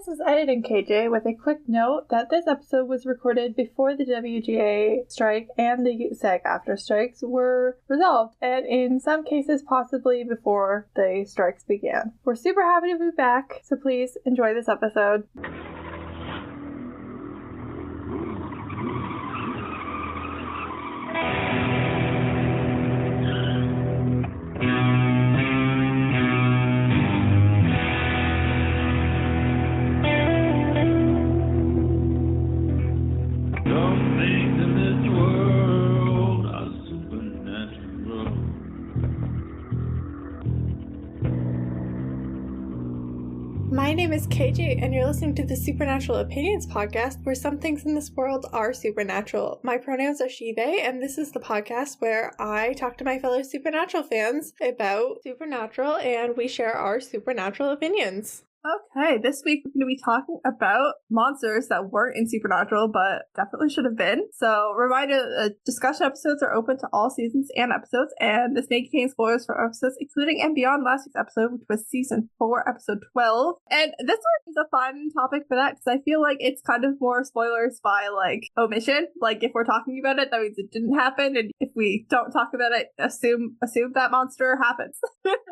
this is Editing KJ with a quick note that this episode was recorded before the WGA strike and the SAG-AFTRA strikes were resolved, and in some cases possibly before the strikes began. We're super happy to be back, so please enjoy this episode. My name is KJ, and you're listening to the Supernatural Opinions podcast, where some things in this world are supernatural. My pronouns are she, they, and this is the podcast where I talk to my fellow Supernatural fans about Supernatural, and we share our supernatural opinions. Okay, this week we're going to be talking about monsters that weren't in Supernatural, but definitely should have been. So, reminder, discussion episodes are open to all seasons and episodes, and this may contain spoilers for episodes, including and beyond last week's episode, which was Season 4, Episode 12. And this one is a fun topic for that, because I feel like it's kind of more spoilers by, like, omission. Like, if we're talking about it, that means it didn't happen, and if we don't talk about it, assume that monster happens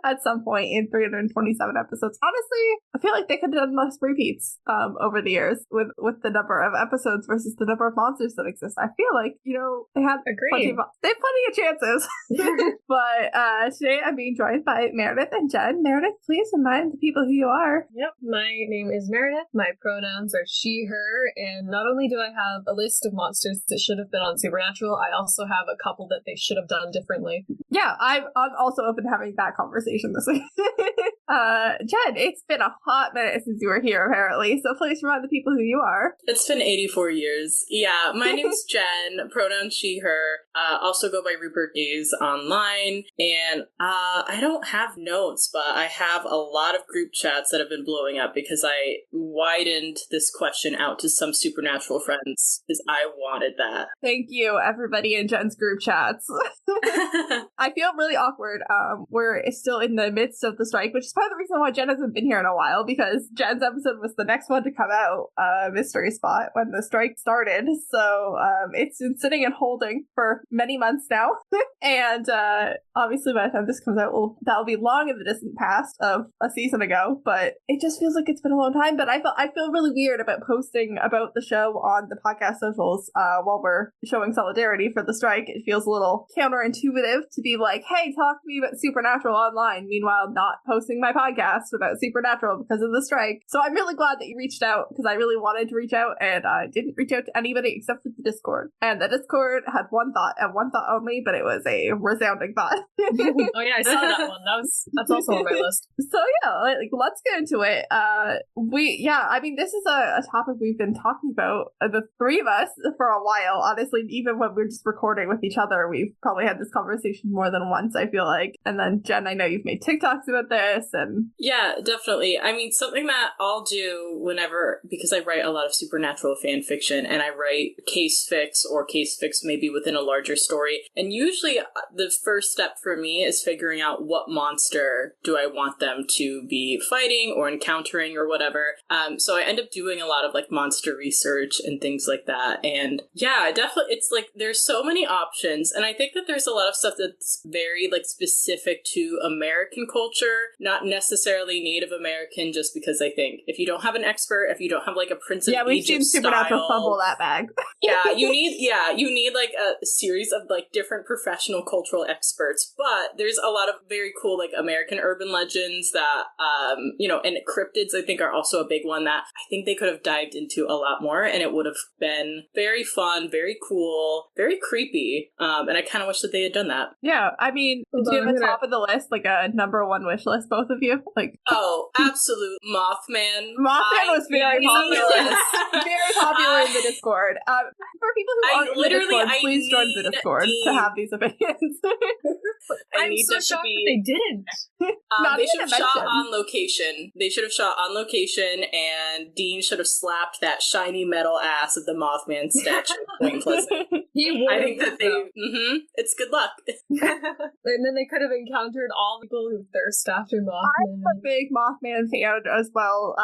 at some point in 327 episodes. Honestly, I feel like they could have done less repeats over the years with the number of episodes versus the number of monsters that exist. I feel like, they had plenty of chances. But today I'm being joined by Meredith and Jenn. Meredith, please remind the people who you are. Yep, my name is Meredith. My pronouns are she, her, and not only do I have a list of monsters that should have been on Supernatural, I also have a couple that they should have done differently. Yeah, I'm also open to having that conversation this week. Jenn, it's been a hot minute since you were here, apparently, so please remind the people who you are. It's been 84 years. Yeah, my name's Jenn, pronoun she, her, also go by rupertgayes online, and I don't have notes, but I have a lot of group chats that have been blowing up because I widened this question out to some Supernatural friends because I wanted that. Thank you, everybody in Jenn's group chats. I feel really awkward. We're still in the midst of the strike, which is part of the reason why Jenn hasn't been here in a while, because Jenn's episode was the next one to come out, Mystery Spot, when the strike started. So it's been sitting and holding for many months now. And obviously by the time this comes out, that'll be long in the distant past of a season ago, but it just feels like it's been a long time. But I feel really weird about posting about the show on the podcast socials while we're showing solidarity for the strike. It feels a little counterintuitive to be like, hey, talk to me about Supernatural online, meanwhile not posting my podcast about Supernatural because of the strike. So I'm really glad that you reached out, because I really wanted to reach out, and I didn't reach out to anybody except for the Discord. And the Discord had one thought, and one thought only, but it was a resounding thought. Oh yeah, I saw that one. That's also on my list. So yeah, let's get into it. This is a topic we've been talking about, the three of us, for a while. Honestly, even when we're just recording with each other, we've probably had this conversation more than once, I feel like. And then Jenn, I know you've made TikToks about this, and yeah, definitely. I mean, something that I'll do whenever, because I write a lot of Supernatural fan fiction, and I write case fics or case fics maybe within a larger story. And usually the first step for me is figuring out what monster do I want them to be fighting or encountering or whatever. So I end up doing a lot of monster research and things like that. And yeah, definitely, it's there's so many options. And I think that there's a lot of stuff that's very specific to American culture, not necessarily Native American, just because I think if you don't have an expert, if you don't have a Prince of Egypt we've seen Supernatural fumble that bag. you need a series of different professional cultural experts. But there's a lot of very cool American urban legends that and cryptids I think are also a big one that I think they could have dived into a lot more, and it would have been very fun, very cool, very creepy. And I kind of wish that they had done that. Yeah, I mean, do you have a top of the list, a number one wish list, both of you? Oh, absolute Mothman. Mothman was very popular. Very popular in the Discord. For people who aren't in the Discord, please join the Discord to have these opinions. I'm so shocked that they didn't. They should have shot on location. They should have shot on location, and Dean should have slapped that shiny metal ass of the Mothman statue. Point Pleasant. He would. I think that it's good luck. And then they could have encountered all the people who thirst after Mothman. I'm a big Mothman fan as well.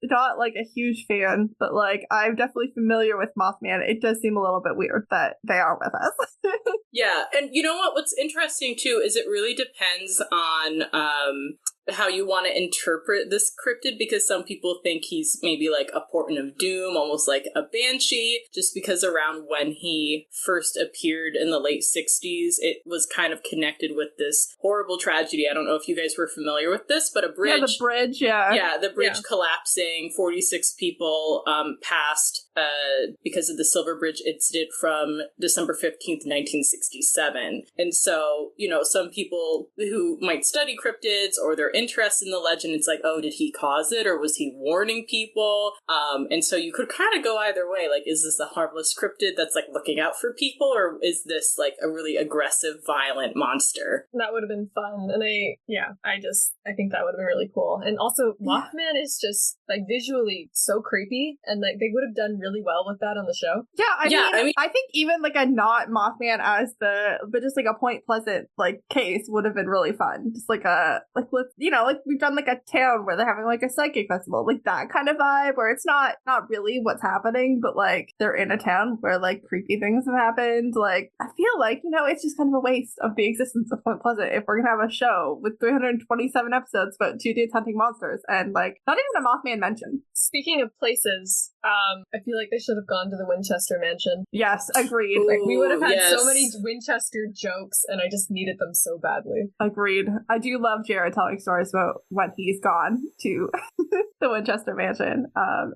Not like a huge fan, but like I'm definitely familiar with Mothman. It does seem a little bit weird that they are with us. Yeah, and you know what? What's interesting too is it really depends on how you want to interpret this cryptid, because some people think he's maybe like a portent of doom, almost like a banshee, just because around when he first appeared in the late 60s, it was kind of connected with this horrible tragedy. I don't know if you guys were familiar with this, but a bridge. Yeah, the bridge, yeah. Yeah, the bridge collapsing, 46 people passed because of the Silver Bridge incident from December 15th, 1967. And so, you know, some people who might study cryptids or they're interested in the legend, it's like, oh, did he cause it or was he warning people? And so you could kind of go either way. Like, is this a harmless cryptid that's like looking out for people, or is this like a really aggressive, violent monster? That would have been fun. And I think that would have been really cool. And also, Mothman is just like visually so creepy, and like they would have done really well with that on the show. Yeah, I mean, I think even like a not Mothman but just like a Point Pleasant like case would have been really fun. Just like let's, you know, like we've done like a town where they're having like a psychic festival, like that kind of vibe where it's not really what's happening, but like they're in a town where like creepy things have happened. Like I feel like, you know, it's just kind of a waste of the existence of Point Pleasant if we're gonna have a show with 327 episodes about 2 dudes hunting monsters and like not even a Mothman mentioned. Speaking of places, I feel like they should have gone to the Winchester Mansion. Yes, agreed. Like we would have had so many Winchester jokes, and I just needed them so badly. Agreed. I do love Jared telling stories about when he's gone to the Winchester Mansion.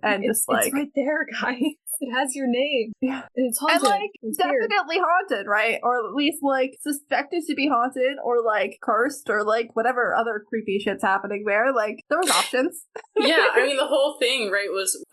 And it's right there, guys. It has your name. Yeah. And it's haunted. And like it's definitely weird. Haunted, right? Or at least like suspected to be haunted or like cursed or like whatever other creepy shit's happening there. Like there was options. Yeah, I mean the whole thing, right, was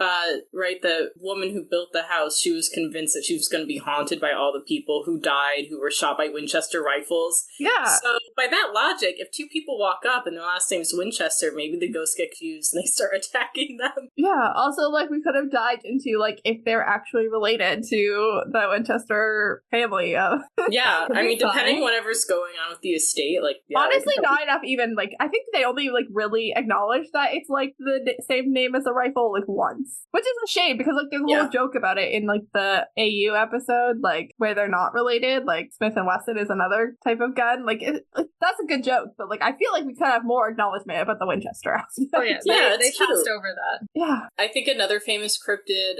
the woman who built the house, she was convinced that she was going to be haunted by all the people who died, who were shot by Winchester rifles. Yeah. So by that logic, if 2 people walk up and their last name's Winchester, maybe the ghosts get confused and they start attacking them. Yeah. Also, like we could have dived into like if they're actually related to the Winchester family. Yeah, I mean, depending whatever's going on with the estate, like honestly, not enough. Even like I think they only like really acknowledge that it's like the same name as a rifle like once, which is a shame because like there's a whole joke about it in like the AU episode, like where they're not related. Like Smith and Wesson is another type of gun. Like that's a good joke, but like I feel like we could have more acknowledgement about the Winchester. Oh yeah, they passed over that. Yeah, I think another famous cryptid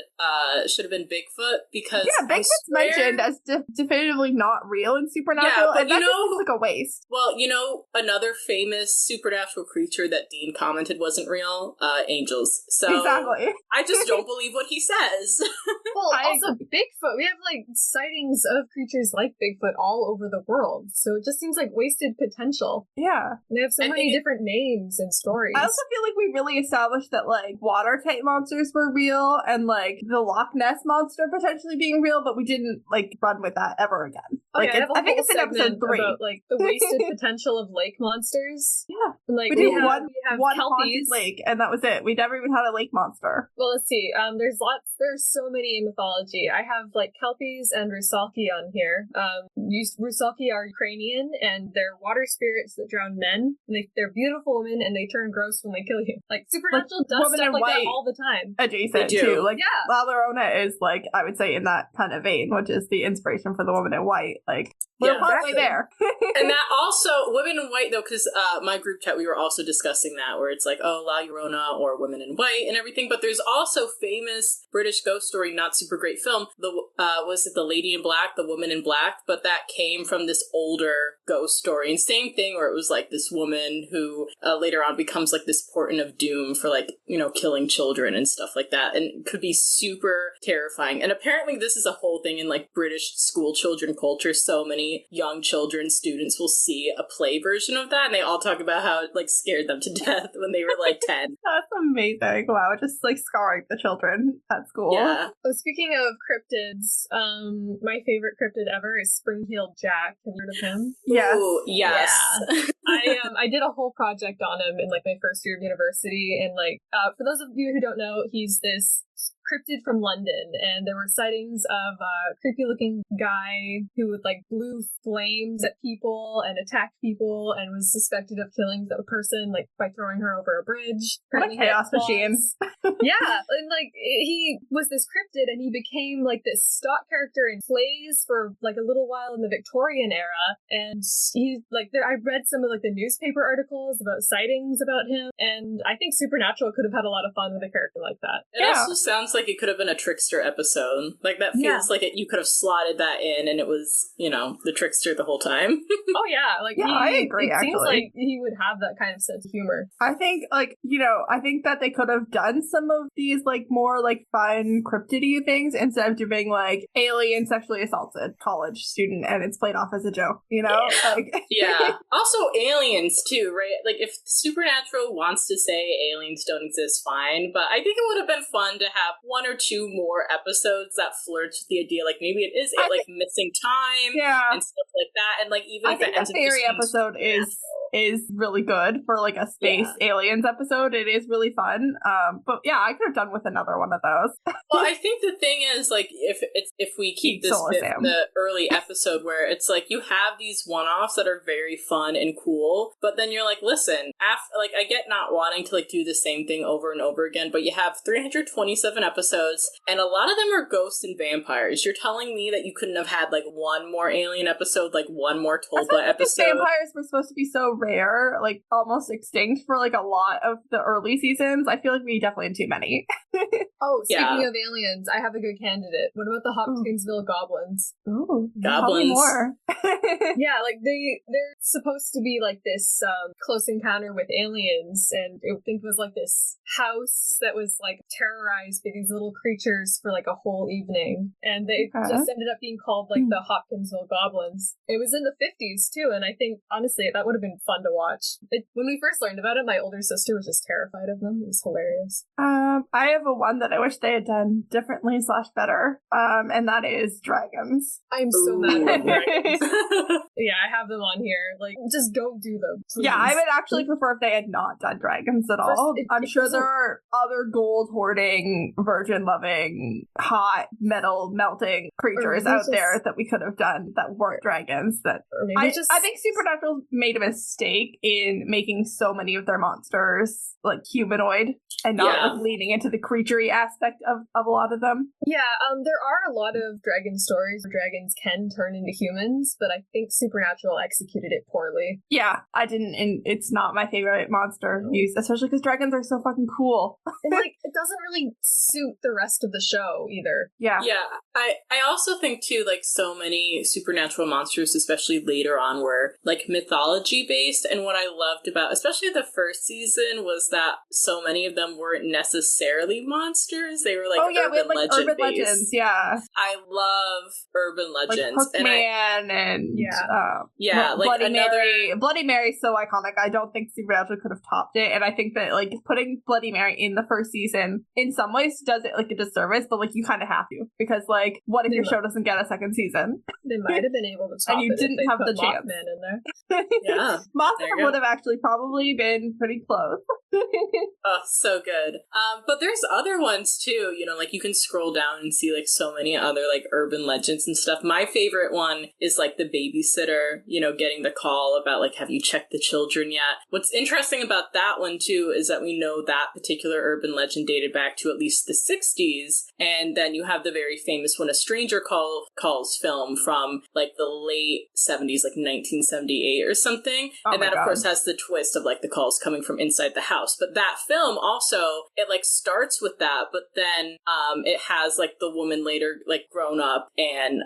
should have been Bigfoot, because Bigfoot's mentioned as definitively not real in Supernatural, but and that just seems like a waste. Well, you know, another famous supernatural creature that Dean commented wasn't real, angels. So exactly. I just don't believe what he says. Well, also Bigfoot. We have like sightings of creatures like Bigfoot all over the world, so it just seems like wasted potential. Yeah, and they have so many different names and stories. I also feel like we really established that like water type monsters were real, and like the Loch Ness monster potentially being real, but we didn't like run with that ever again. Like I think it's in episode 3 about like the wasted potential of lake monsters. Yeah, and, like we have one kelpies. haunted lake, and that was it. We never even had a lake monster. Well, let's see. There's so many in mythology. I have like kelpies and rusalki on here. Rusalki are Ukrainian, and they're water spirits that drown men. And they're beautiful women, and they turn gross when they kill you. Like Supernatural does stuff like that all the time. Adjacent too. Like La Llorona is like I would say in that kind of vein, which is the inspiration for the Woman in White. Like we're partly there. And that also Women in White though, because my group chat we were also discussing that where it's like La Llorona or Women in White and everything, but there's also famous British ghost story, not super great film. Was it The Lady in Black, The Woman in Black? But that came from this older ghost story, and same thing where it was like this woman who later on becomes like this portent of doom for like, you know, killing children and stuff like that, and could be super terrifying. And apparently this is a whole thing in like British school children culture. So many young children, students will see a play version of that, and they all talk about how it like scared them to death when they were like 10. That's amazing. Wow, just like scarring the children at school. Yeah. Oh, speaking of cryptids, my favorite cryptid ever is Spring-Heeled Jack. Have you heard of him? Yes. Ooh, yes. Yeah. I did a whole project on him in like my first year of university, and like for those of you who don't know, he's this cryptid from London, and there were sightings of a creepy-looking guy who would like blew flames at people and attacked people, and was suspected of killing the person like by throwing her over a bridge. What a chaos machine! Yeah, and like he was this cryptid, and he became like this stock character in plays for like a little while in the Victorian era, and he like I read some of like the newspaper articles about sightings about him, and I think Supernatural could have had a lot of fun with a character like that. It also sounds like it could have been a trickster episode. Like that feels like you could have slotted that in, and it was, you know, the trickster the whole time. Oh yeah, like I agree. It seems like he would have that kind of sense of humor. I think, like, you know, I think that they could have done some of these like more like fun cryptidy things instead of doing like alien sexually assaulted college student, and it's played off as a joke. You know, yeah. Also, aliens too, right? Like, if Supernatural wants to say aliens don't exist, fine. But I think it would have been fun to have one or two more episodes that flirts with the idea, like maybe it is like missing time, and stuff like that. And like even if it ends up the fairy episode is really good for like a space aliens episode. It is really fun. But yeah, I could have done with another one of those. Well, I think the thing is, like, if we keep this bit, the early episode where it's like you have these one-offs that are very fun and cool, but then you're like, listen, like I get not wanting to like do the same thing over and over again, but you have 327 episodes, and a lot of them are ghosts and vampires. You're telling me that you couldn't have had like one more alien episode, like one more Tolba episode? Vampires were supposed to be so rare, like almost extinct for like a lot of the early seasons. I feel like we definitely had too many. Oh, speaking of aliens, I have a good candidate. What about the Hopkinsville goblins? Ooh, goblins. More. Yeah, like they're supposed to be like this close encounter with aliens, and I think it was like this house that was like terrorized by these little creatures for like a whole evening, and they just ended up being called like the Hopkinsville goblins. It was in the 50s too, and I think honestly that would have been fun to watch. When we first learned about it, my older sister was just terrified of them. It was hilarious. I have a one that I wish they had done differently / better, and that is dragons. I'm so mad about dragons. Yeah, I have them on here. Like, just don't do them, please. Yeah, I would actually prefer if they had not done dragons at all. I'm sure there are other gold hoarding, virgin loving, hot metal melting creatures out there that we could have done that weren't dragons. That I think Supernatural made a mistake in making so many of their monsters like humanoid and not like leaning into the creaturey aspect of a lot of them. Yeah, there are a lot of dragon stories where dragons can turn into humans, but I think Supernatural executed it poorly. Yeah, I didn't, and it's not my favorite monster use, especially because dragons are so fucking cool. And like, it doesn't really suit the rest of the show either. Yeah. I also think too, like, so many Supernatural monsters, especially later on, were like mythology based, and what I loved about, especially the first season, was that so many of them weren't necessarily monsters. They were like urban legends. Yeah, I love urban legends. Like Hookman and Bloody Mary's so iconic. I don't think Supernatural could have topped it, and I think that like putting Bloody Mary in the first season in some ways does it like a disservice, but like you kind of have to, because like what if your show doesn't get a second season? They might have been able to top and you it didn't if they have put the chance. Mothman in there. Yeah, Mothman would have actually probably been pretty close. Oh, so good. But there's other ones too, you know, like you can scroll down and see like so many other like urban legends and stuff. My favorite one is like the babysitter, you know, getting the call about like, have you checked the children yet? What's interesting about that one too is that we know that particular urban legend dated back to at least the 60s, and then you have the very famous When a Stranger Calls film from like the late 70s, like 1978 or something. And that of course has the twist of like the calls coming from inside the house. But that film also, it like starts with that, but then it has like the woman later like grown up, and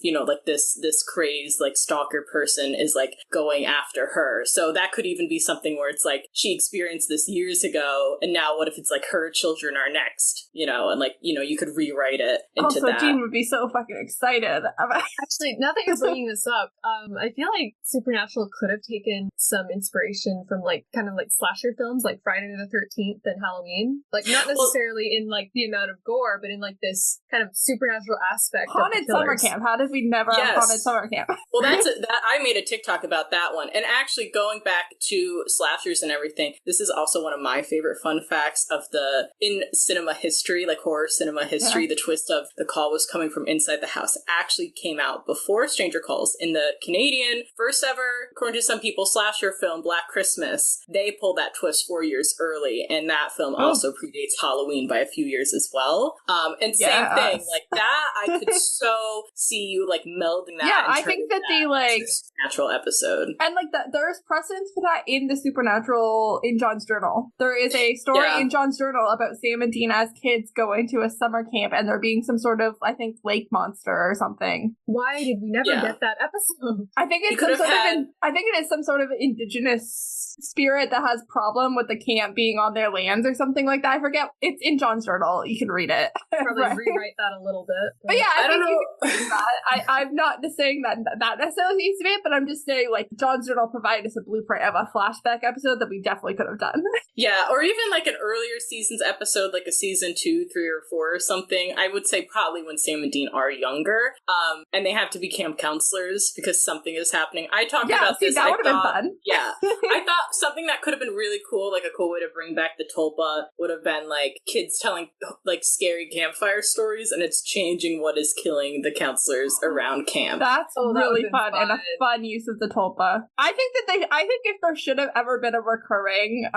you know, like this crazed like stalker person is like going after her. So that could even be something where it's like she experienced this years ago, and now what if it's like her children are next, you know, and like, you know, you could rewrite it into that. Jean would be so fucking excited about Actually, now that you're bringing this up, I feel like Supernatural could have taken taken some inspiration from like kind of like slasher films like Friday the 13th and Halloween. Like not necessarily in like the amount of gore, but in like this kind of supernatural aspect. Haunted summer camp. How did we never have haunted summer camp? Well, that I made a TikTok about that one. And actually going back to slashers and everything, this is also one of my favorite fun facts of in cinema history, like horror cinema history, the twist of the call was coming from inside the house actually came out before Stranger Calls. In the Canadian first ever, according to some people, slasher film Black Christmas, they pulled that twist 4 years early, and that film also predates Halloween by a few years as well. And same thing, like that, I could so see you like melding that. Yeah, I think that the like natural episode, and like that there is precedence for that in the supernatural in John's journal. There is a story in John's journal about Sam and Dean as kids going to a summer camp, and there being some sort of, I think, lake monster or something. Why did we never get that episode? I think it's I think it is some sort of indigenous spirit that has problem with the camp being on their lands or something like that. I forget. It's in John's journal. You can read it. Probably rewrite that a little bit. But yeah, I don't know. I'm not just saying that necessarily needs to be it, but I'm just saying like John's journal provided us a blueprint of a flashback episode that we definitely could have done. Yeah, or even like an earlier season's episode, like a season 2, 3, or 4 or something. I would say probably when Sam and Dean are younger, and they have to be camp counselors because something is happening. I talked about this. That would have been fun. Yeah, I thought something that could have been really cool, like a cool way to bring back the tulpa, would have been like kids telling like scary campfire stories, and it's changing what is killing the counselors around camp. That's really fun and a fun use of the tulpa. I think if there should have ever been a recurring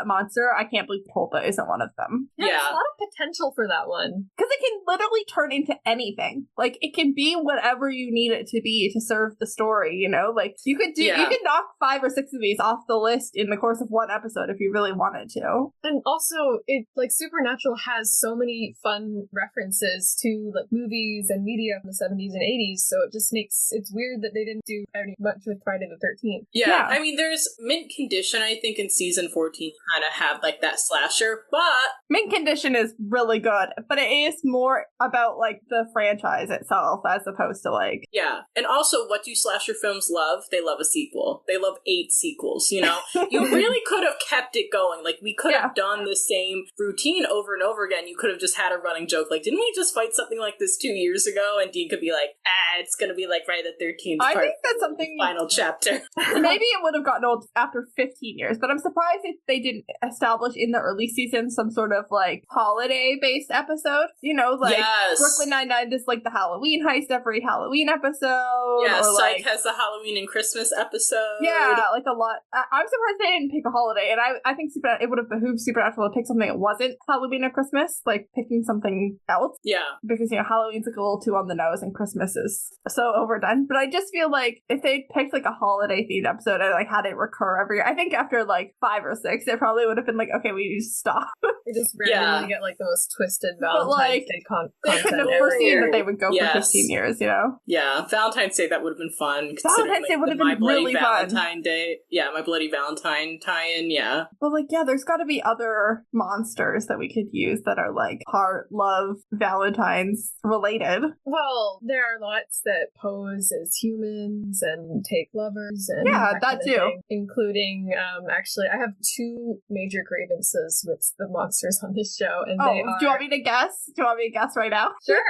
monster, I can't believe tulpa isn't one of them. There's a lot of potential for that one. Because it can literally turn into anything. Like, it can be whatever you need it to be to serve the story, you know? Like, you could knock 5 or 6 of these off the list in the course of one episode if you really wanted to. And also, Supernatural has so many fun references to, like, movies and media from the 70s and 80s, so it's weird that they didn't do very much with Friday the 13th. Yeah, I mean, there's Mint Condition, I think, in season 14 kind of have, like, that slasher, but... Mint Condition is really good, but it is more about, like, the franchise itself as opposed to, like... Yeah, and also, what do slasher films love? They love a sequel. They love 8 sequels, you know? You really could have kept it going. Like, we could have done the same routine over and over again. You could have just had a running joke, like, didn't we just fight something like this 2 years ago? And Dean could be like, it's gonna be like Friday the 13th I think that's something... final chapter. Maybe it would have gotten old after 15 years, but I'm surprised if they didn't establish in the early season some sort of, like, holiday-based episode. You know, like, Brooklyn Nine-Nine does, like, the Halloween heist every Halloween episode. Yeah, or, Psych has the Halloween and Christmas episode. Yeah, like, a lot. I'm surprised they didn't pick a holiday, and I think it would have behooved Supernatural to pick something that wasn't Halloween or Christmas, like, picking something else. Yeah. Because, you know, Halloween's, like, a little too on the nose, and Christmas is so overdone. But I just feel like if they picked, like, a holiday-themed episode and, like, had it recur every year, I think after, like, 5 or 6, it probably would have been like, okay, we need to stop. We just randomly get, like, the most twisted Valentine's Day content every couldn't have foreseen that they would go for 15 years, you know? Yeah, Valentine's Day, that would have been fun. Valentine's Day would have been really fun. My Bloody Valentine tie-in, yeah. But, like, yeah, there's got to be other monsters that we could use that are, like, heart, love, Valentine's related. Well, there are lots that pose as humans and take lovers and that too. Thing, including, actually, I have 2 major grievances with the monsters on this show, and they are... Do you want me to guess? Do you want me to guess right now? Sure.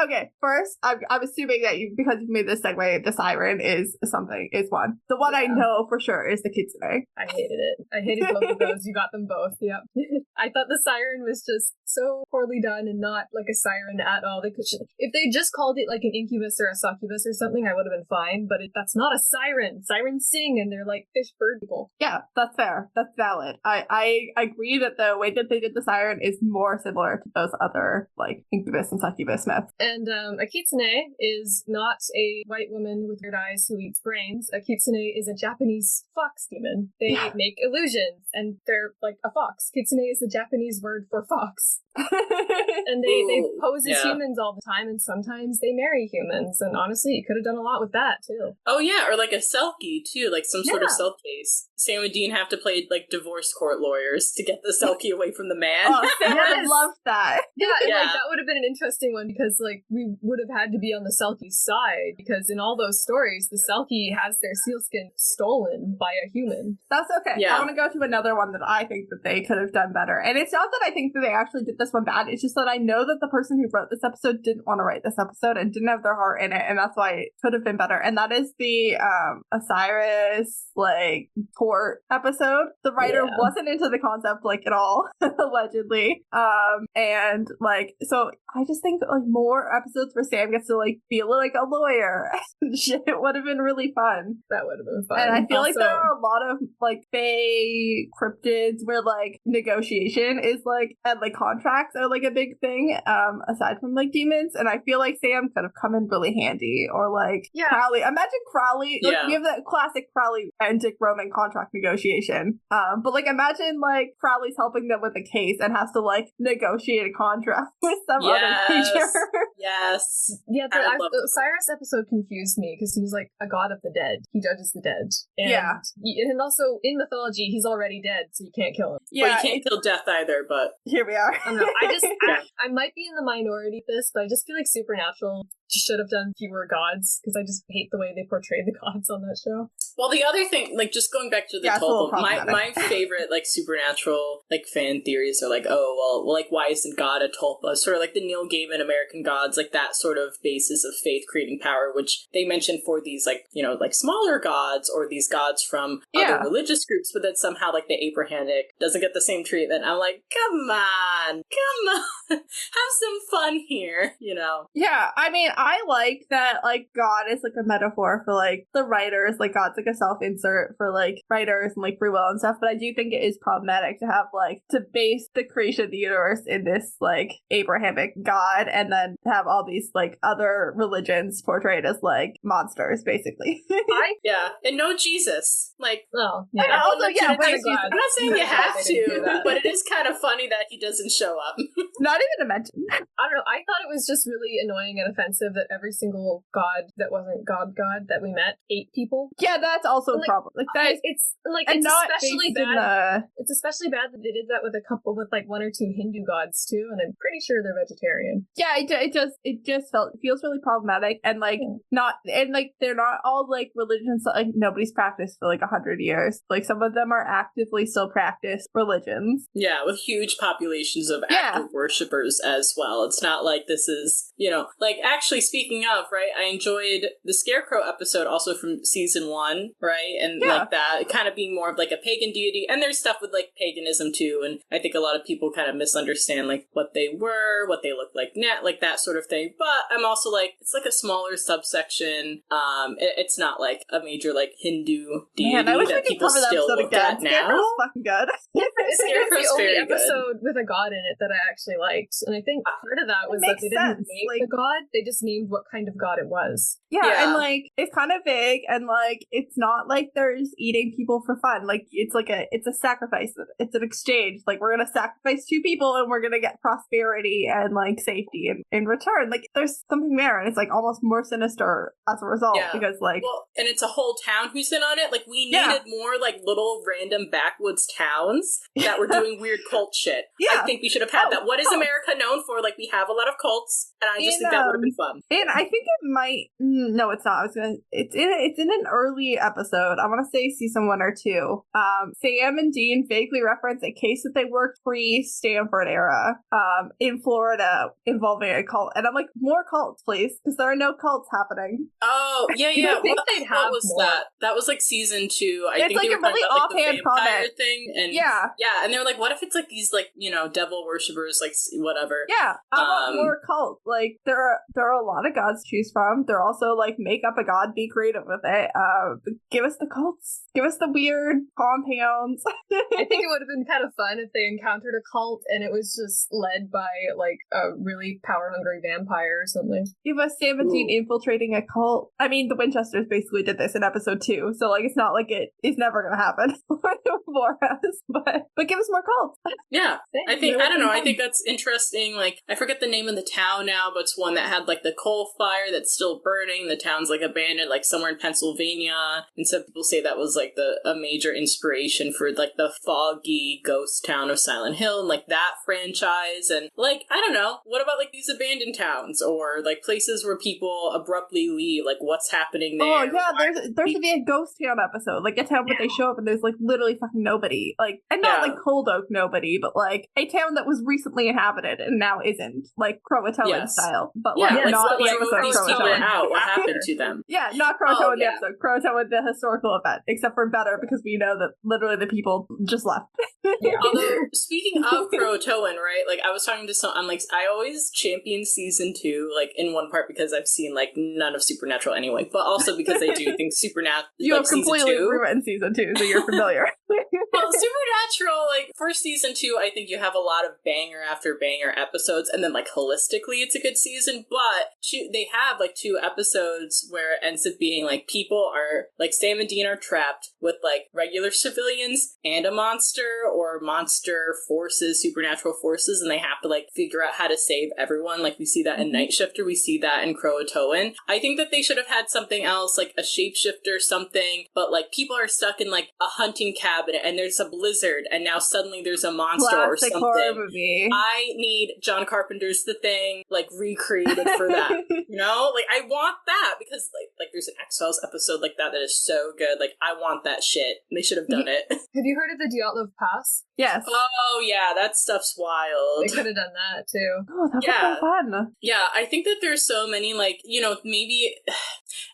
Okay, first, I'm assuming that because you've made this segue, the siren is one. The one I know for sure is the kitsune. I hated it. I hated both of those. You got them both, yep. I thought the siren was just so poorly done and not like a siren at all. If they just called it like an incubus or a succubus or something, I would have been fine, but that's not a siren. Sirens sing and they're like fish bird people. Yeah, that's fair. That's valid. I agree that the way that they did the siren is more similar to those other like incubus and succubus myths. And a kitsune is not a white woman with weird eyes who eats brains. A kitsune is a Japanese fox demon. They make illusions and they're like a fox. Kitsune is the Japanese word for fox. And they pose as humans all the time, and sometimes they marry humans. And honestly, you could have done a lot with that too. Oh yeah, or like a selkie too, like some sort of self case. Sam and Dean have to play like divorce court lawyers to get the selkie away from the man. Oh, Sam would have loved that. Yeah, and like that would have been an interesting one because like we would have had to be on the selkie's side because in all those stories, the selkie has their sealskin stolen by a human. That's okay. Yeah. I want to go to another one that I think that they could have done better, and it's not that I think that they actually did this one bad. It's just that I know that the person who wrote this episode didn't want to write this episode and didn't have their heart in it, and that's why it could have been better. And that is the Osiris like court episode. The writer wasn't into the concept like at all, allegedly. And like so, I just think like more episodes where Sam gets to like feel like a lawyer. Shit, it would have been really fun. That would have been fun. And I feel like there are a lot of like fae cryptids where like negotiation is like and like contracts are like a big thing aside from like demons, and I feel like Sam could have come in really handy. Or like Crowley, imagine Crowley, like you have that classic Crowley antic Roman contract negotiation, but like imagine like Crowley's helping them with a case and has to like negotiate a contract with some other creature. Yeah, the Osiris episode confused me because he was like a god of the dead. He judges the dead. And also in mythology, he's already dead, so you can't kill him. Yeah, well, you can't kill death either, but here we are. I don't know. I might be in the minority with this, but I just feel like Supernatural should have done fewer gods because I just hate the way they portrayed the gods on that show. Well, the other thing, like just going back to the Tulpa, my favorite like Supernatural like fan theories are like, oh well, like why isn't God a Tulpa? Sort of like the Neil Gaiman American Gods, like that sort of basis of faith creating power, which they mentioned for these like like smaller gods or these gods from other religious groups, but then somehow like the Abrahamic doesn't get the same treatment. I'm like, come on, have some fun here, Yeah, I mean, I like that, like, God is, like, a metaphor for, like, the writers. Like, God's, like, a self-insert for, like, writers and, like, free will and stuff. But I do think it is problematic to have, like, to base the creation of the universe in this, like, Abrahamic God and then have all these, like, other religions portrayed as, like, monsters, basically. And no Jesus. Like, I'm not saying you have to, but it is kind of funny that he doesn't show up. Not even to mention. I don't know. I thought it was just really annoying and offensive that every single god that wasn't God that we met ate people. Yeah, that's also a problem. Like that, it's especially bad. It's especially bad that they did that with a couple with like one or two Hindu gods too, and I'm pretty sure they're vegetarian. Yeah, it just feels really problematic, and like they're not all like religions that like nobody's practiced for like 100 years. Like some of them are actively still practiced religions. Yeah, with huge populations of active worshippers as well. It's not like this is like actually. Speaking of, right, I enjoyed the Scarecrow episode also from season 1, right? And like that kind of being more of like a pagan deity. And there's stuff with like paganism too. And I think a lot of people kind of misunderstand like what they were, what they look like now, like that sort of thing. But I'm also like, it's like a smaller subsection. It's not like a major like Hindu deity that people still look at now. Scarecrow's fucking good. Scarecrow's the only episode with a god in it that I actually liked. And I think part of that was that they didn't name the god, they just named what kind of god it was. Yeah, and like it's kind of vague, and like it's not like they're just eating people for fun. Like it's a sacrifice. It's an exchange. Like we're gonna sacrifice 2 people and we're gonna get prosperity and like safety in return. Like there's something there, and it's like almost more sinister as a result because like and it's a whole town who's in on it. Like we needed more like little random backwoods towns that were doing weird cult shit. I think we should have had that. What is America known for? Like we have a lot of cults, and I just think that would have been fun. And I think it might. No, it's not. It's in an early episode. I want to say season 1 or 2. Sam and Dean vaguely reference a case that they worked pre-Stanford era in Florida involving a cult. And I'm like, more cults, please, because there are no cults happening. Oh, yeah. What was that? That was like season 2. I think like they were really talking about like, the vampire comment thing. And yeah, and they were like, what if it's like these like devil worshippers, like whatever. Yeah, I want more cults. Like, there are a lot of gods to choose from. They're also, like, make up a god, be creative with it. Give us the cults. Give us the weird compounds. I think it would have been kind of fun if they encountered a cult and it was just led by, like, a really power-hungry vampire or something. Give us Sam and Dean infiltrating a cult. I mean, the Winchesters basically did this in episode 2, so, like, it's not like it is never gonna happen for us, but give us more cults. Yeah, I don't know, I think that's interesting. Like, I forget the name of the town now, but it's one that had, like, the coal fire that's still burning. The town's, like, abandoned, like, somewhere in Pennsylvania, and some people say that was, like, a major inspiration for, like, the foggy ghost town of Silent Hill, and, like, that franchise, and, like, I don't know, what about, like, these abandoned towns, or, like, places where people abruptly leave, like, what's happening there? Oh, yeah, there should be a ghost town episode, like, a town where they show up and there's, like, literally fucking nobody, like, and not, like, Cold Oak nobody, but, like, a town that was recently inhabited and now isn't, like, Croatoan style, but, like, not the episode Croatoan. What happened to them? Yeah, not Croatoan the episode, Croatoan the historical event, except for better, because we know that literally the people just left. Although, speaking of Croatoan, right, like, I was talking to I'm like, I always champion season 2, like, in one part because I've seen, like, none of Supernatural anyway, but also because I do think Supernatural, you have completely rewritten season 2, so you're familiar. Well, Supernatural, like, for season 2, I think you have a lot of banger after banger episodes, and then, like, holistically, it's a good season, but they have, like, 2 episodes where it ends up being, like, people are, like, Sam and Dean are trapped with, like, regular civilians and a monster, or monster forces, supernatural forces, and they have to, like, figure out how to save everyone. Like, we see that in Night Shifter, we see that in Croatoan. I think that they should have had something else, like a shapeshifter something, but, like, people are stuck in, like, a hunting cabin, and there's a blizzard, and now suddenly there's a monster Classic or something. Horror movie. I need John Carpenter's The Thing, like, recreated for that. You know? Like, I want that, because, like there's an X-Files episode like that is so good. Like, I want that shit. They should have done it. Have you heard of the Dyatlov Pass? Yes. Oh, yeah, that stuff's wild. They could have done that, too. Oh, that was so fun. Yeah, I think that there's so many, like, you know, maybe,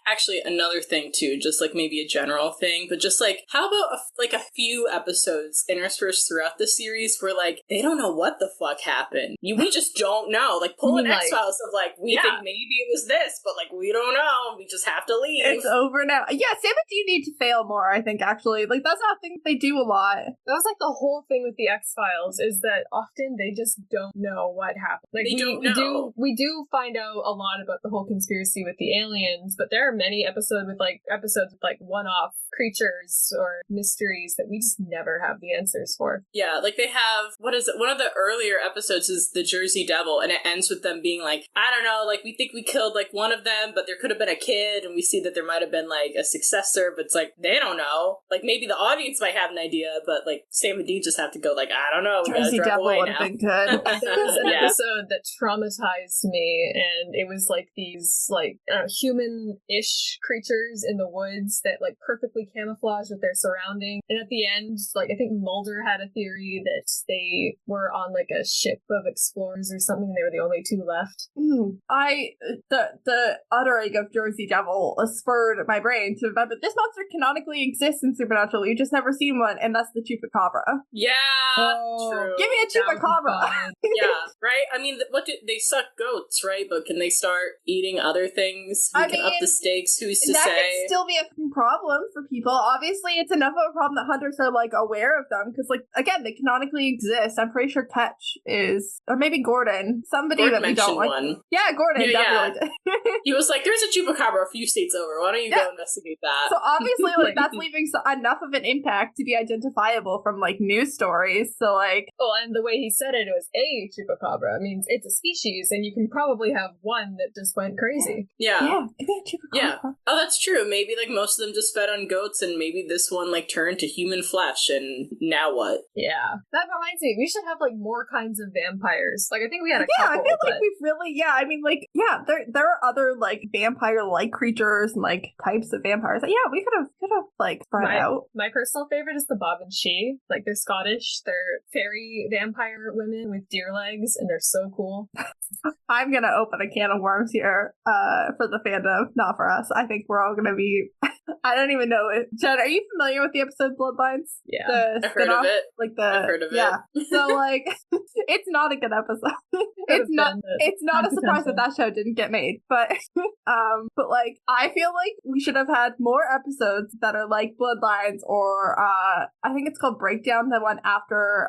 actually, another thing, too, just, like, maybe a general thing, but just, like, how about, a few episodes interspersed throughout the series where, like, they don't know what the fuck happened. We just don't know. Like, pull an X-Files of, like, we think maybe it was this, but, like, we don't know. We just have to leave. It's over now. Yeah, Sam and Dean need to fail more, I think, actually. Like, that's not a thing they do a lot. That was, like, the whole thing with the X-Files, is that often they just don't know what happened. Like, we do find out a lot about the whole conspiracy with the aliens, but there are many episodes with one-off creatures or mysteries that we just never have the answers for. Yeah, like they have, what is it? One of the earlier episodes is the Jersey Devil, and it ends with them being like, I don't know, like, we think we killed, like, one of them, but there could have been a kid, and we see that there might have been, like, a successor, but it's like, they don't know. Like, maybe the audience might have an idea, but, like, Sam and Dean just have to go, like, I don't know, we Jersey gotta drive Devil away would now. have been good. There was an episode that traumatized me, and it was, like, these, like, human-ish creatures in the woods that, like, perfectly camouflage with their surrounding. And at the end, like, I think Mulder had a theory that they were on, like, a ship of explorers or something, and they were the only 2 left. The uttering of Jersey Devil spurred my brain to remember this monster canonically exists in Supernatural. You've just never seen one, and that's the Chupacabra. Yeah, true. Give me a Chupacabra. Yeah, right? I mean, they suck goats, right? But can they start eating other things? We can up the stakes, who's to say? That could still be a problem for people. Obviously, it's enough of a problem that hunters are, like, aware of them, because, like, again, they canonically exist. I'm pretty sure Ketch is, or maybe Gordon, somebody that we don't like. One. Yeah, Gordon definitely did. He was like, there's a Chupacabra a few states over. Why don't you go investigate that? So obviously, like, that's leaving enough of an impact to be identifiable from, like, news stories. So, like... Oh, and the way he said it was a Chupacabra. It means it's a species, and you can probably have one that just went crazy. Yeah. Yeah. Oh, that's true. Maybe, like, most of them just fed on goats, and maybe this one, like, turned to human flesh, and now what? Yeah. That reminds me, we should have, like, more kinds of vampires. Like, I think we had a couple. Yeah, I feel like we've really, I mean, like, there are other, like, vampire-like creatures and, like, types of vampires. Yeah, we could have like, spread out. My personal favorite is the Bob and She. Like, they're Scottish. They're fairy vampire women with deer legs, and they're so cool. I'm gonna open a can of worms here for the fandom, not for us. I think we're all gonna be I don't even know it. Jenn, are you familiar with the episode Bloodlines? Yeah, I've heard of it. I've heard of it. So, like, it's not a good episode. It's not a surprise that show didn't get made, but like, I feel like we should have had more episodes that are like Bloodlines, or I think it's called Breakdown, the one after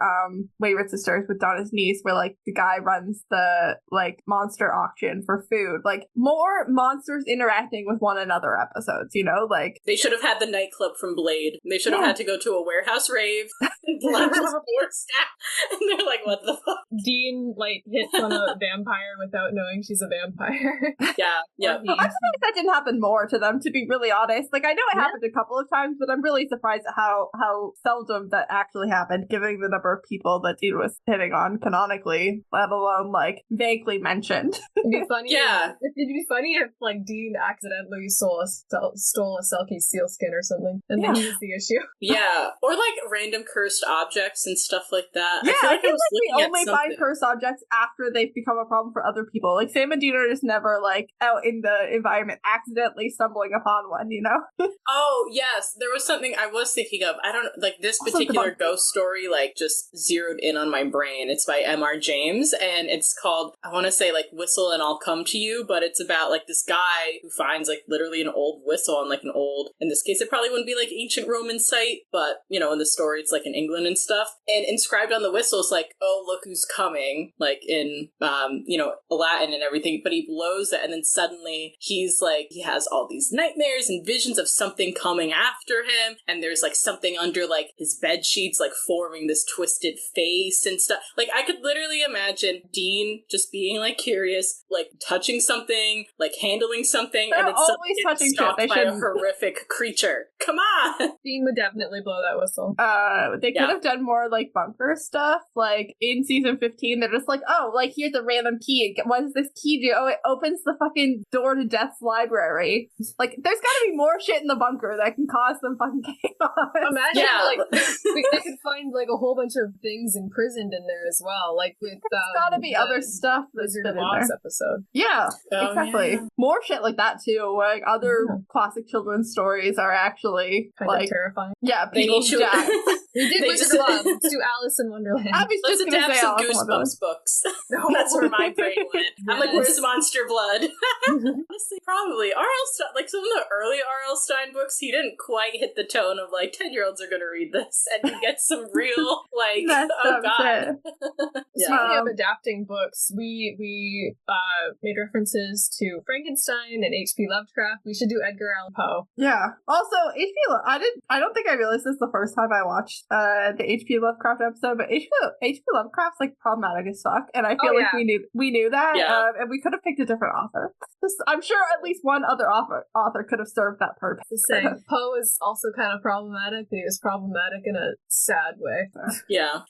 Wayward Sisters with Donna's niece, where like the guy runs the like monster auction for food. Like, more monsters interacting with one another episodes, you know? Like, they should have had the nightclub from Blade. They should have had to go to a warehouse rave and blood just burst out. And they're like, what the fuck? Dean, like, hits on a vampire without knowing she's a vampire. Yeah. I'm surprised that didn't happen more to them, to be really honest. Like, I know it happened a couple of times, but I'm really surprised at how seldom that actually happened, given the number of people that Dean was hitting on canonically, let alone, like, vaguely mentioned. It'd be funny. Yeah. It'd be funny if, like, Dean accidentally stole a Selkie sealskin or something, and then he was the issue. Yeah. Or, like, random cursed objects and stuff like that. Yeah, I feel like we only find cursed objects after they've become a problem for other people. Like, Sam and Dean are just never, like, out in the environment accidentally stumbling upon one, you know? Oh, yes. There was something I was thinking of. I don't know, like, this particular ghost story, like, just zeroed in on my brain. It's by M.R. James, and it's called, I want to say, like, Whistle and I'll Come to You, but it's about, like, this guy who finds, like, literally an old whistle on, like, an old, in this case, it probably wouldn't be, like, ancient Roman site, but, you know, in the story, it's, like, in England and stuff. And inscribed on the whistle is, like, oh, look who's coming, like, in, you know, Latin and everything, but he blows it, and then suddenly he's, like, he has all these nightmares and visions of something coming after him, and there's, like, something under, like, his bed sheets, like, forming this twisted face and stuff. Like, I could literally imagine Dean just being, like, curious, like, touching something, like, handling something, They're and it's always touching stalked shit. by a horrific creature. Come on! Dean would definitely blow that whistle. They could have done more, like, bunker stuff. Like, in season 15, they're just like, oh, like, here's a random key. What does this key do? Oh, it opens the fucking door to Death's library. Like, there's gotta be more shit in the bunker that can cause some fucking chaos. Imagine, like, they could find, like, a whole bunch of things imprisoned in there as well. Like, with, there's gotta be other stuff that's Wizard of Oz episode. Yeah, exactly. Yeah. More shit like that, too. Like, other classic children's stories are actually, kind like, of terrifying. Yeah, people die. We did Wizard of Oz. Let's do Alice in Wonderland. Let's adapt some Goosebumps books. That's where my brain went. I'm like, where's Monster Blood? Honestly, probably. R.L. Stein, like, some of the early R.L. Stein books, he didn't quite hit the tone of, like, 10-year-olds are gonna read this, and you get some real, like, oh god. Speaking of adapting books, we made references to Frankenstein and H.P. Lovecraft. We should do Edgar Allan Poe. Yeah. Also, I don't think I realized this the first time I watched the H.P. Lovecraft episode, but H.P. Lovecraft's, like, problematic as fuck, and I feel like we knew that, and we could have picked a different author. I'm sure at least one other author could have served that purpose. Poe is also kind of problematic, but he was problematic in a sad way. Yeah.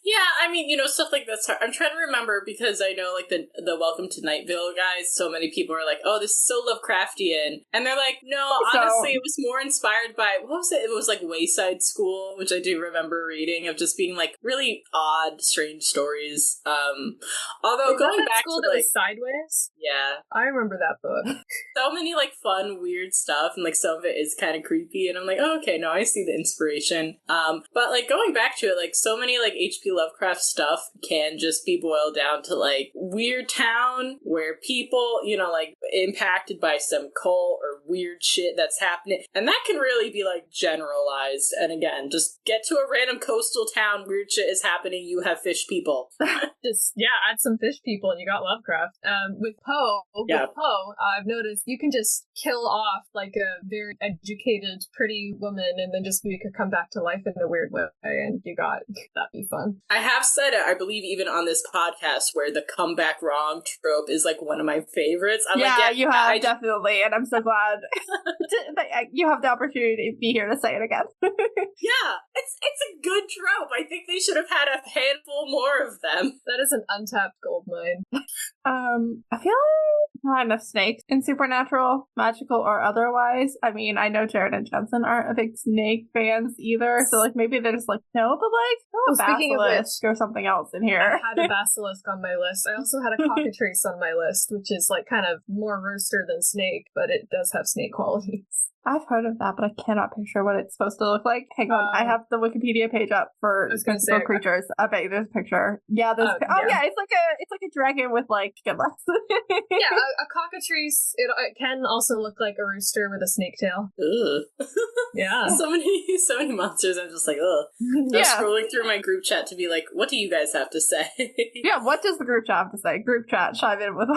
I mean, you know, stuff like that's hard. I'm trying to remember, because I know, like, the Welcome to Night Vale guys, so many people are like, oh, this is so Lovecraftian, and they're like, no, honestly, it was more inspired by, what was it? It was like Wayside School, which I do remember reading, of just being like really odd, strange stories. Although going back school to, that like, was Sideways, yeah, I remember that book. So many, like, fun, weird stuff, and, like, some of it is kind of creepy, and I'm like, oh, okay, no, I see the inspiration. But, like, going back to it, like, so many, like, H.P. Lovecraft stuff can just be boiled down to, like, weird town where people, you know, like, impacted by some cult or weird shit that's happening, and that can really be, like, generalized. And again, just get to a random coastal town, weird shit is happening, you have fish people. Just, add some fish people and you got Lovecraft. With Poe, I've noticed you can just kill off, like, a very educated, pretty woman and then just make her come back to life in a weird way, and that'd be fun. I have said it, I believe, even on this podcast, where the comeback wrong trope is, like, one of my favorites. You have, definitely, and I'm so glad that you have the opportunity to be here to say it again. Yeah, it's a good trope. I think they should have had a handful more of them. That is an untapped goldmine. I feel like not enough snakes in Supernatural, magical or otherwise. I mean, I know Jared and Jensen aren't a big snake fans either, so, like, maybe they're just like, no, but, like, speaking of which, or something else in here. I had a basilisk on my list. I also had a cockatrice on my list, which is, like, kind of more rooster than snake, but it does have snake qualities. I've heard of that, but I cannot picture what it's supposed to look like. Hang on, I have the Wikipedia page up for creatures. I bet you there's a picture. Yeah, there's. Yeah, it's like a dragon with like skinlets. Yeah, a cockatrice. It can also look like a rooster with a snake tail. Ugh. Yeah, so many monsters. I'm just like, ugh. I'm scrolling through my group chat to be like, what do you guys have to say? Yeah, what does the group chat have to say? Group chat, chime in with.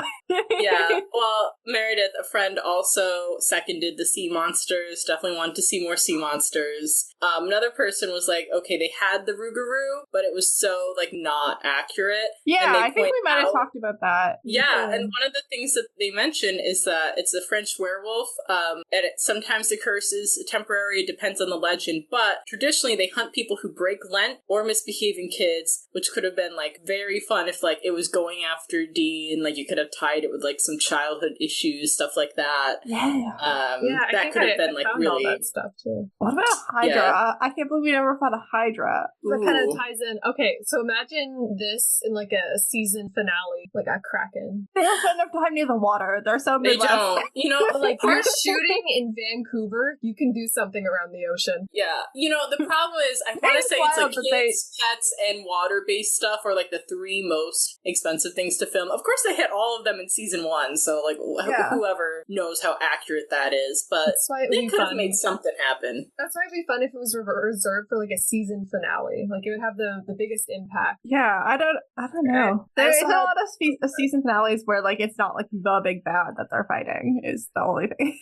Yeah, well, Meredith, a friend, also seconded the sea monsters. Definitely wanted to see more sea monsters. Another person was like, okay, they had the Rougarou, but it was so like not accurate. Yeah, I think we might have talked about that. Yeah, and one of the things that they mention is that it's a French werewolf, and sometimes the curse is temporary, it depends on the legend, but traditionally they hunt people who break Lent or misbehaving kids, which could have been like very fun if like it was going after Dean, like you could have tied it with like some childhood issues, stuff like that. That could have been like really all that stuff too. What about Hydra? Yeah. I can't believe we never found a Hydra. That kind of ties in. Okay, so imagine this in like a season finale, like a Kraken. They don't spend enough time near the water. They're so Midwest. They don't. You know, like you're shooting in Vancouver, you can do something around the ocean. Yeah. You know, the problem is, I want to say it's like kids, pets, and water-based stuff are like the three most expensive things to film. Of course, they hit all of them in season 1, so like whoever knows how accurate that is, but they could have made something happen. That's why it'd be fun if it was reserved for like a season finale. Like it would have the biggest impact. Yeah, I don't know. There's a lot of season finales where like it's not like the big bad that they're fighting is the only thing.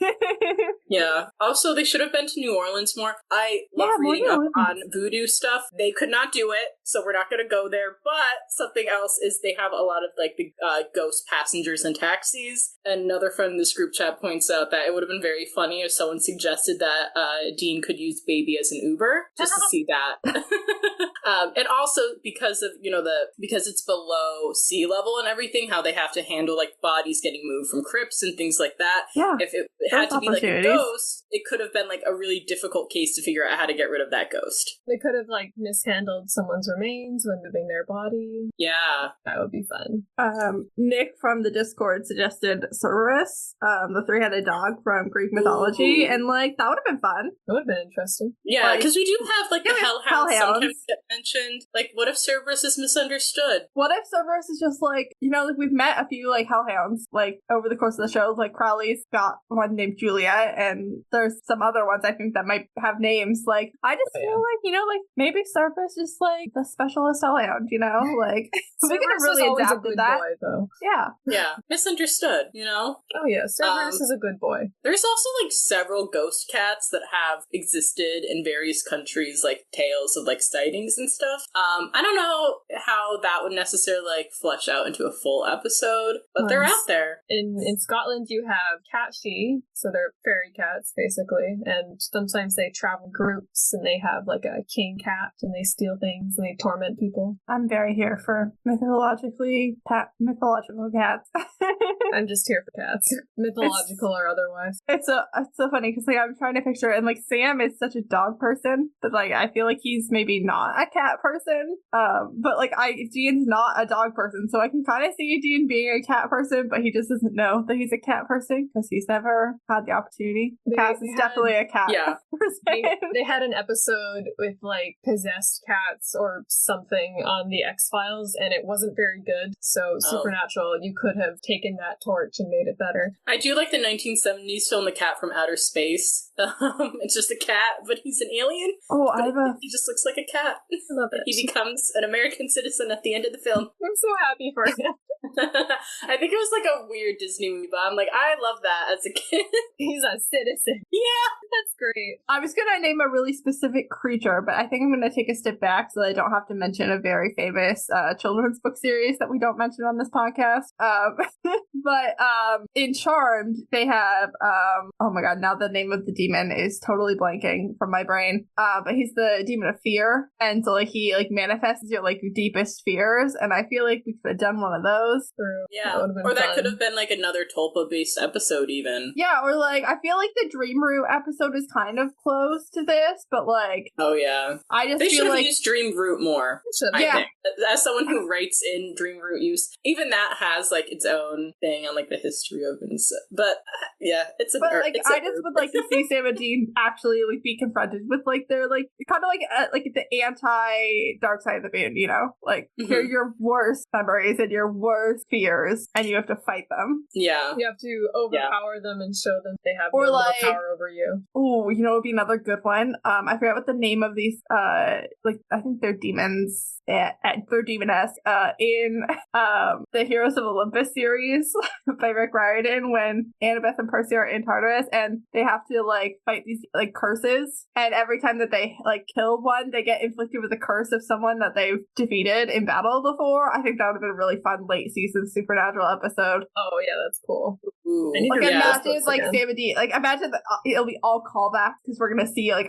Yeah. Also, they should have been to New Orleans more. I love reading up on voodoo stuff. They could not do it, so we're not going to go there. But something else is they have a lot of like the ghost passengers and taxis. And another friend in this group chat points out that it would have been very funny if someone suggested that Dean could use Baby as an Uber, just to see that. And also because of, you know, because it's below sea level and everything, how they have to handle like bodies getting moved from crypts and things like that. Yeah, if it had to be like a ghost, it could have been like a really difficult case to figure out how to get rid of that ghost. They could have like mishandled someone's remains when moving their body. Yeah, that would be fun. Nick from the Discord suggested Cerberus, the three-headed dog from Greek mythology, and like that would have been fun. It would have been interesting. Yeah, because we do have like the hellhounds sometimes get mentioned. Like, what if Cerberus is misunderstood? What if Cerberus is just like, you know, like we've met a few like hellhounds like over the course of the show. Like Crowley's got one named Julia, and there's some other ones I think that might have names. Like I just feel like, you know, like maybe Cerberus is like the specialist hellhound. You know, like we could have really adapted that. Boy, though. Yeah, misunderstood. You know. Oh yeah, Cerberus is a good boy. There's also like several ghost cats that have existed in various countries, like tales of like sightings and stuff. I don't know how that would necessarily like flesh out into a full episode, but they're out there. In Scotland, you have catshi, so they're fairy cats basically, and sometimes they travel groups and they have like a king cat and they steal things and they torment people. I'm very here for mythological cats. I'm just here for cats, mythological or otherwise. It's so funny because like I'm trying to picture it, and like Sam is such a dog person, but like I feel like he's maybe not a cat person. But like Dean's not a dog person, so I can kind of see Dean being a cat person, but he just doesn't know that he's a cat person because he's never had the opportunity. Cass is definitely a cat person. They had an episode with like possessed cats or something on the X-Files, and it wasn't very good. So Supernatural, you could have taken that torch and made it better. I do like the 1970s film The Cat from Outer Space. It's just a cat, but he's an alien. Oh, he just looks like a cat. I love it. He becomes an American citizen at the end of the film. I'm so happy for him. I think it was like a weird Disney movie, but I'm like, I love that as a kid. He's a citizen. Yeah, that's great. I was gonna name a really specific creature, but I think I'm gonna take a step back so that I don't have to mention a very famous children's book series that we don't mention on this podcast. But in Charmed, they have oh my god, now the name of the demon is totally blanking from my brain. But he's the demon of fear, and so like he like manifests your like deepest fears, and I feel like we could have done one of those those. Yeah, or that could have been like another Tulpa-based episode even. Yeah, or like, I feel like the Dream Root episode is kind of close to this, but like... Oh yeah. I just they feel like... should have used Dream Root more, I think. As someone who writes in Dream Root use, even that has like its own thing on like the history of it and stuff. But yeah, it's an But like, I just would like to see Sam and Dean actually like be confronted with like their like kind of like the anti-dark side of the moon, you know? Like, they're your worst memories and your worst fears, and you have to fight them. Yeah. You have to overpower them and show them they have or no like, more power over you. Oh, you know, it would be another good one. I forgot what the name of these, like, I think they're demons. They're demon-esque. In the Heroes of Olympus series by Rick Riordan, when Annabeth and Percy are in Tartarus and they have to like fight these like curses, and every time that they like kill one, they get inflicted with a curse of someone that they've defeated in battle before. I think that would have been a really fun late season Supernatural episode. Oh yeah, that's cool. Ooh. Like imagine like Sam and Dean, like imagine that it'll be all callbacks because we're gonna see like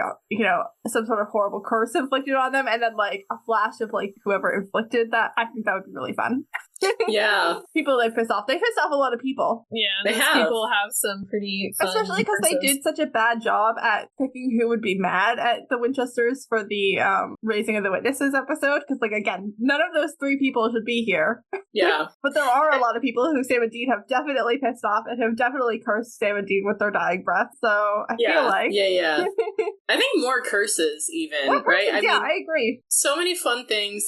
some sort of horrible curse inflicted on them, and then like a flash of like whoever inflicted that. I think that would be really fun. Yeah. People they piss off. They piss off a lot of people. Yeah, they have. People have some pretty fun especially because they did such a bad job at picking who would be mad at the Winchesters for the Raising of the Witnesses episode. Because like again, none of those three people should be here. Yeah. But there are a lot of people who Sam and Dean have definitely pissed off and have definitely cursed Sam and Dean with their dying breath. So I feel like yeah. I think more curses even, right? I mean, I agree. So many fun things.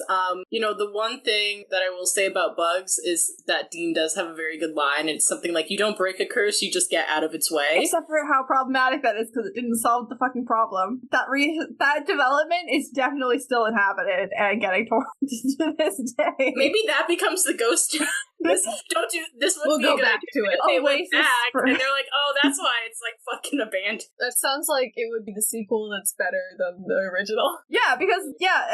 The one thing that I will say about Bugs is that Dean does have a very good line. It's something like, you don't break a curse, you just get out of its way. Except for how problematic that is because it didn't solve the fucking problem. That development is definitely still inhabited and getting torn to this day. Maybe that becomes the ghost. This we'll go back to it. They went back, and they're like, oh, that's why it's like fucking abandoned. That sounds like it would be the sequel that's better than the original. Yeah, because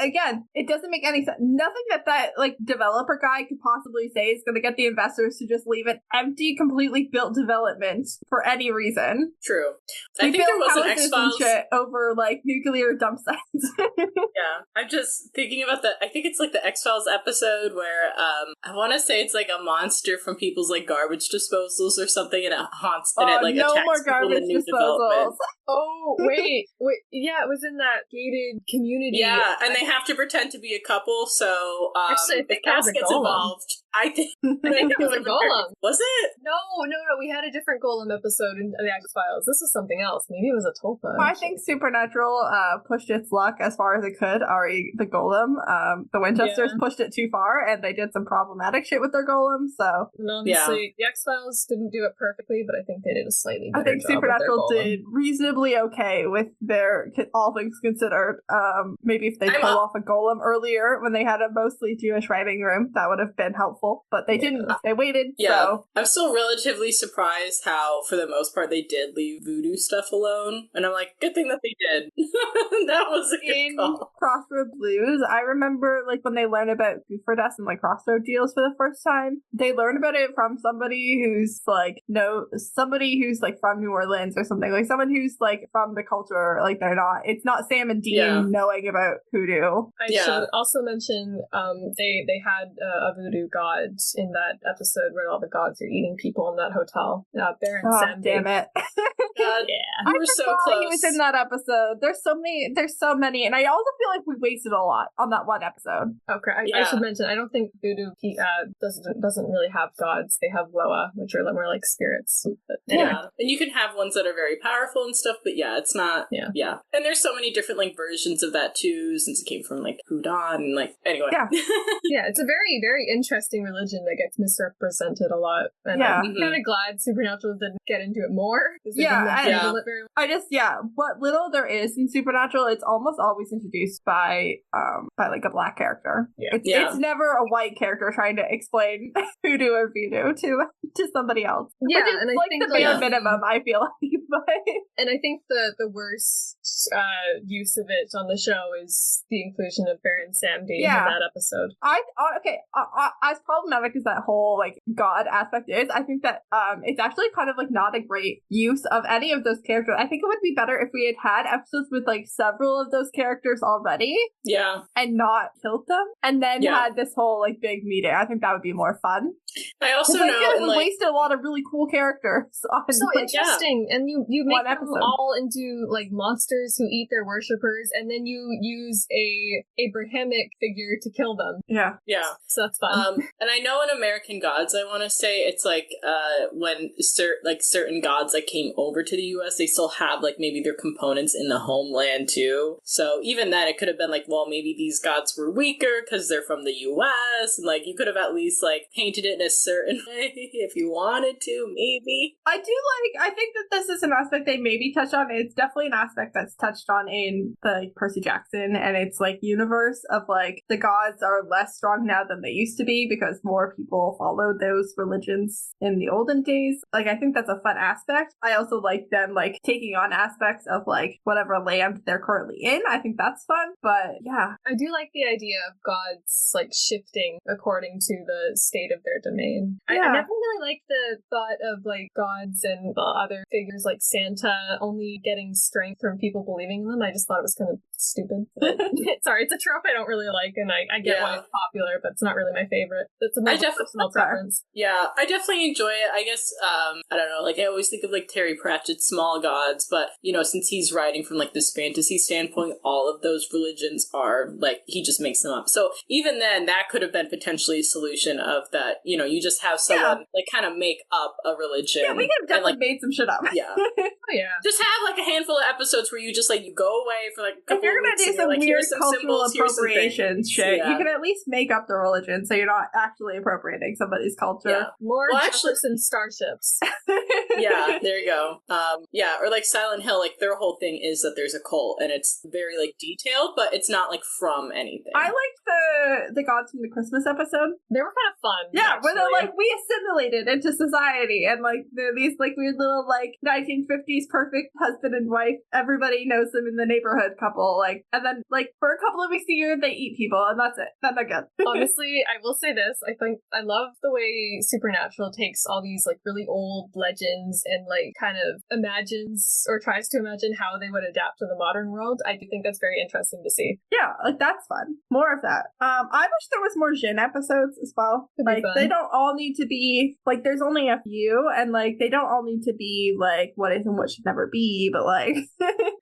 again, it doesn't make any sense. Nothing that like developer guy could possibly say is going to get the investors to just leave an empty, completely built development for any reason. True. I think there was an X-Files shit over like nuclear dump sites. Yeah, I'm just thinking about I think it's like the X-Files episode where I want to say it's like a monster from people's like garbage disposals or something, and it haunts and it like no attacks more garbage people in new disposals. development. Oh wait, yeah, it was in that gated community. Yeah, and they have to pretend to be a couple. So actually, if Cass gets involved, I think it was a golem. Was it? No. We had a different golem episode in the X-Files. This is something else. Maybe it was a tulpa. I think Supernatural pushed its luck as far as it could. The golem, the Winchesters pushed it too far, and they did some problematic shit with their golem. So honestly, the X-Files didn't do it perfectly, but I think they did a slightly better job. I think Supernatural did reasonably okay with their all things considered. Maybe if they pulled off a golem earlier when they had a mostly Jewish writing room, that would have been helpful. But they didn't. They waited. Yeah, so. I'm still relatively surprised how, for the most part, they did leave voodoo stuff alone. And I'm like, good thing that they did. That was a good call. Crossroad Blues, I remember like when they learned about Goofer Dust and like Crossroad Deals for the first time, they learned about it from somebody who's like from New Orleans or something, like someone who's like from the culture. Like it's not Sam and Dean knowing about hoodoo. I should also mention they had a voodoo god in that episode where all the gods are eating people in that hotel. Baron Sam. Damn it. God, I we were so close. He was in that episode. There's so many, and I also feel like we wasted a lot on that one episode. Okay, I should mention, I don't think voodoo doesn't really have gods. They have Loa, which are more like spirits. But, and you can have ones that are very powerful and stuff, but it's not. Yeah. And there's so many different like versions of that too, since it came from like Houdan and like anyway. Yeah, it's a very, very interesting religion that gets misrepresented a lot. And I'm kind of glad Supernatural didn't get into it more. What little there is in Supernatural, it's almost always introduced by like a black character. It's never a white character trying to explain hoodoo or voodoo to somebody else. Yeah, and I think the bare minimum, I feel like. And I think the worst use of it on the show is the inclusion of Baron Samedi in that episode. As problematic as that whole like god aspect is, I think that it's actually kind of like not a great use of any of those characters. I think it would be better if we had episodes with like several of those characters already, and not killed them, and then had this whole like big meeting. I think that would be more fun. I also know we wasted a lot of really cool characters on so interesting, and you make them episode. all into like monsters who eat their worshippers, and then you use a Abrahamic figure to kill them. Yeah. So that's fun. And I know in American Gods, I want to say it's like when certain gods like came over to the U.S., they still have like maybe their components in the homeland too. So even then, it could have been like, well, maybe these gods were weaker because they're from the U.S. and like you could have at least like painted it in a certain way if you wanted to, maybe. I think that this is an aspect they maybe touch on. It's definitely an aspect that's touched on in the Percy Jackson and its like universe of like the gods are less strong now than they used to be because more people followed those religions in the olden days. Like I think that's a fun aspect. I also like them like taking on aspects of like whatever land they're currently in. I think that's fun. But yeah. I do like the idea of gods like shifting according to the state of their domain. I never really liked the thought of like gods and other figures like Santa only getting strength from people believing in them. I just thought it was kind of stupid. Sorry, it's a trope I don't really like, and I get why it's popular, but it's not really my favorite. That's a personal preference. Yeah, I definitely enjoy it. I guess, I don't know, like I always think of like Terry Pratchett's Small Gods, but you know, since he's writing from like this fantasy standpoint, all of those religions are like, he just makes them up. So even then, that could have been potentially a solution of that, you know, you just have someone like kind of make up a religion. Yeah, we could have definitely made some shit up. Yeah. Oh, yeah. Just have like a handful of episodes where you just like, you go away for like a couple if you're gonna do some like, weird some cultural symbols, appropriation shit, you can at least make up the religion so you're not actually appropriating somebody's culture. Yeah. More Jefferson starships. Yeah, there you go. Or like Silent Hill, like their whole thing is that there's a cult and it's very like detailed, but it's not like from anything. I liked the gods from the Christmas episode. They were kind of fun. Yeah, actually. where they're like, we assimilated into society, and like they're these like weird little like 1950s perfect husband and wife. Everybody knows them in the neighborhood couple, like, and then like for a couple of weeks a year they eat people, and that's it. Then they're good. Honestly, I will say this: I think I love the way Supernatural takes all these like really old legends and like kind of imagines or tries to imagine how they would adapt to the modern world. I do think that's very interesting to see. Yeah, like that's fun. More of that. I wish there was more Jenn episods as well. Like they don't all need to be like there's only a few, and like they don't all need to be like what is and what should never be, but like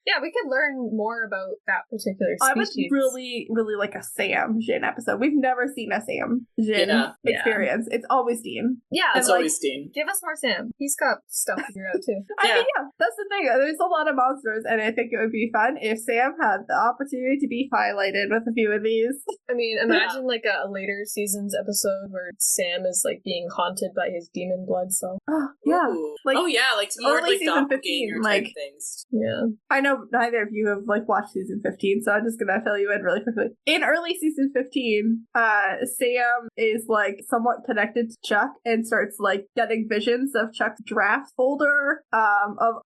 yeah, we could learn more about that particular species. I would really, really like a Sam Jenn episode. We've never seen a Sam Jenn experience. It's always Dean. Yeah, it's always Dean. Give us more Sam. He's got stuff to figure out too. I mean, that's the thing. There's a lot of monsters, and I think it would be fun if Sam had the opportunity to be highlighted with a few of these. I mean, imagine like a later season's episode where Sam is like being haunted by his demon blood cell. Oh, yeah. Like more like season 15 like things. Yeah. I know neither of you have like watched season 15, so I'm just gonna fill you in really quickly. In early season 15, Sam is like somewhat connected to Chuck and starts like getting visions of Chuck's draft folder of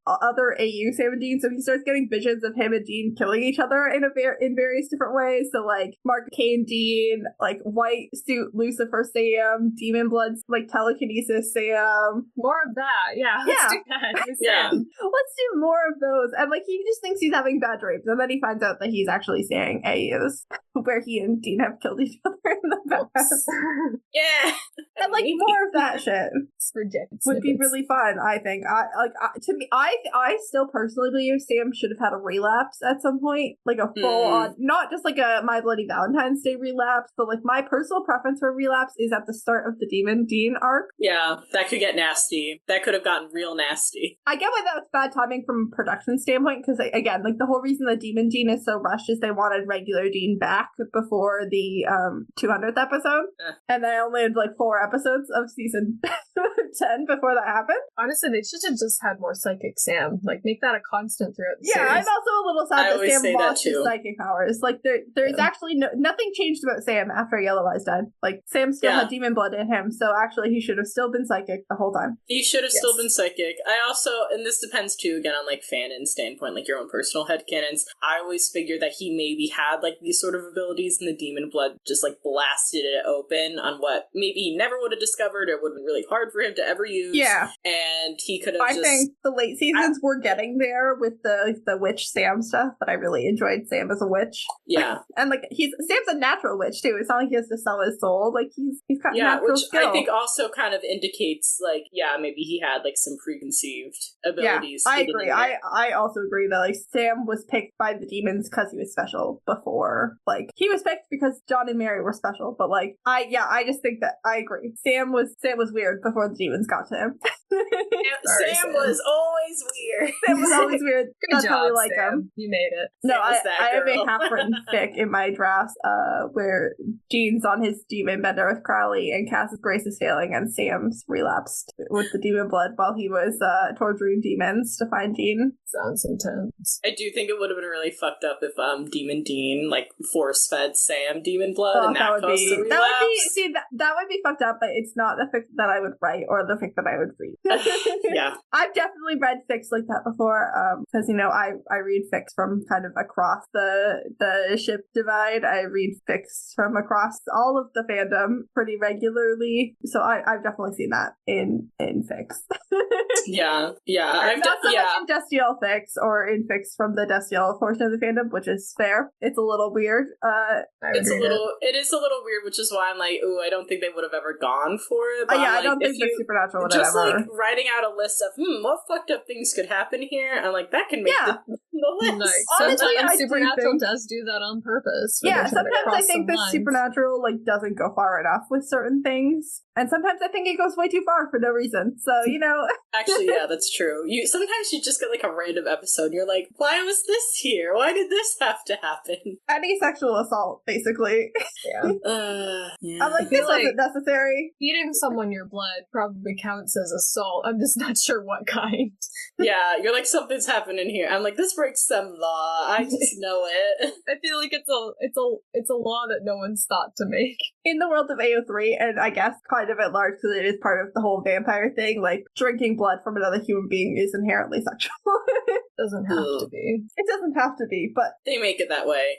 other AU Sam and Dean. So he starts getting visions of him and Dean killing each other in various different ways. So like Mark Kane Dean, like white suit Lucifer Sam, demon blood like telekinesis Sam. More of that, yeah. Let's do that. Yeah. Let's do more of those. And like he just thinks he's having bad dreams, and then he finds out that he's actually saying AUs where he and Dean have killed each other in the past. Yeah. And like more of that shit. It's ridiculous. Would be really fun, I think. I still personally believe Sam should have had a relapse at some point, like a full on, not just like a My Bloody Valentine's Day relapse, but like my personal preference for a relapse is at the start of the Demon Dean arc. Yeah, that could get nasty. That could have gotten real nasty. I get why that was bad timing from a production standpoint, because again, like the whole reason that Demon Dean is so rushed is they wanted regular Dean back before the 200th episode, and they only had like 4 episodes of season 10 before that happened. Honestly, they should have just had more psychic Sam. Like, make that a constant throughout the series. series. I'm also a little sad that Sam lost his psychic powers. Like, there's actually nothing changed about Sam after Yellow Eyes died. Like, Sam still had demon blood in him, so actually he should have still been psychic the whole time. He should have still been psychic. I also, and this depends too, again, on like fanon standpoint, like your own personal headcanons. I always figured that he maybe had like these sort of abilities, and the demon blood just like blasted it open on what maybe he never would have discovered, or would have been really hard for him to ever use. Yeah. And he could have I think the late seasons were getting there with the witch Sam stuff, but I really enjoyed Sam as a witch. Yeah. And like Sam's a natural witch too. It's not like he has to sell his soul. Like he's got natural skill. I think also kind of indicates like, maybe he had like some preconceived abilities. Yeah, I agree. I also agree that like Sam was picked by the demons because he was special before. Like he was picked because John and Mary were special, but like I just think that I agree. Sam was weird before the demons got to him. Sam was always weird. Sam was always weird. Good job, how we like Sam. Him. You made it. No, I have a half-written fic in my drafts where Jean's on his demon bender with Crowley and Cass's grace is failing, and Sam's relapsed with the demon blood while he was torturing demons to find Jean. Sounds intense. I do think it would have been really fucked up if Demon Dean like force-fed Sam demon blood, and that would be fucked up, but it's not the fic that I would write or the fic that I would read. Yeah. I've definitely read fics like that before, because I read fics from kind of across the ship divide. I read fics from across all of the fandom pretty regularly, so I've definitely seen that in fics. Yeah. I've not so much in Destiel fics or in fics from the Destiel portion of the fandom, which is fair. It's a little weird. It is a little weird, which is why I'm like, ooh, I don't think they would have ever gone for it. But I don't think the Supernatural would just ever. Like writing out a list of what fucked up things could happen here. I'm like, that can make the list. Like, sometimes Supernatural does do that on purpose. Yeah, sometimes I think the Supernatural like doesn't go far enough with certain things, and sometimes I think it goes way too far for no reason. So Actually, yeah, that's true. Sometimes you just get like a random episode, and you're like, why was this here? Why did this have to happen? Any sexual assault, basically. Yeah. I'm like, this wasn't necessary. Feeding someone your blood probably counts as assault. I'm just not sure what kind. Yeah, you're like, something's happening here. I'm like, this breaks some law. I just know it. I feel like it's a law that no one's thought to make. In the world of AO3, and I guess kind of at large because it is part of the whole vampire thing, like drinking blood from another human being is inherently sexual. Doesn't have to be. It doesn't have to be, but they make it that way.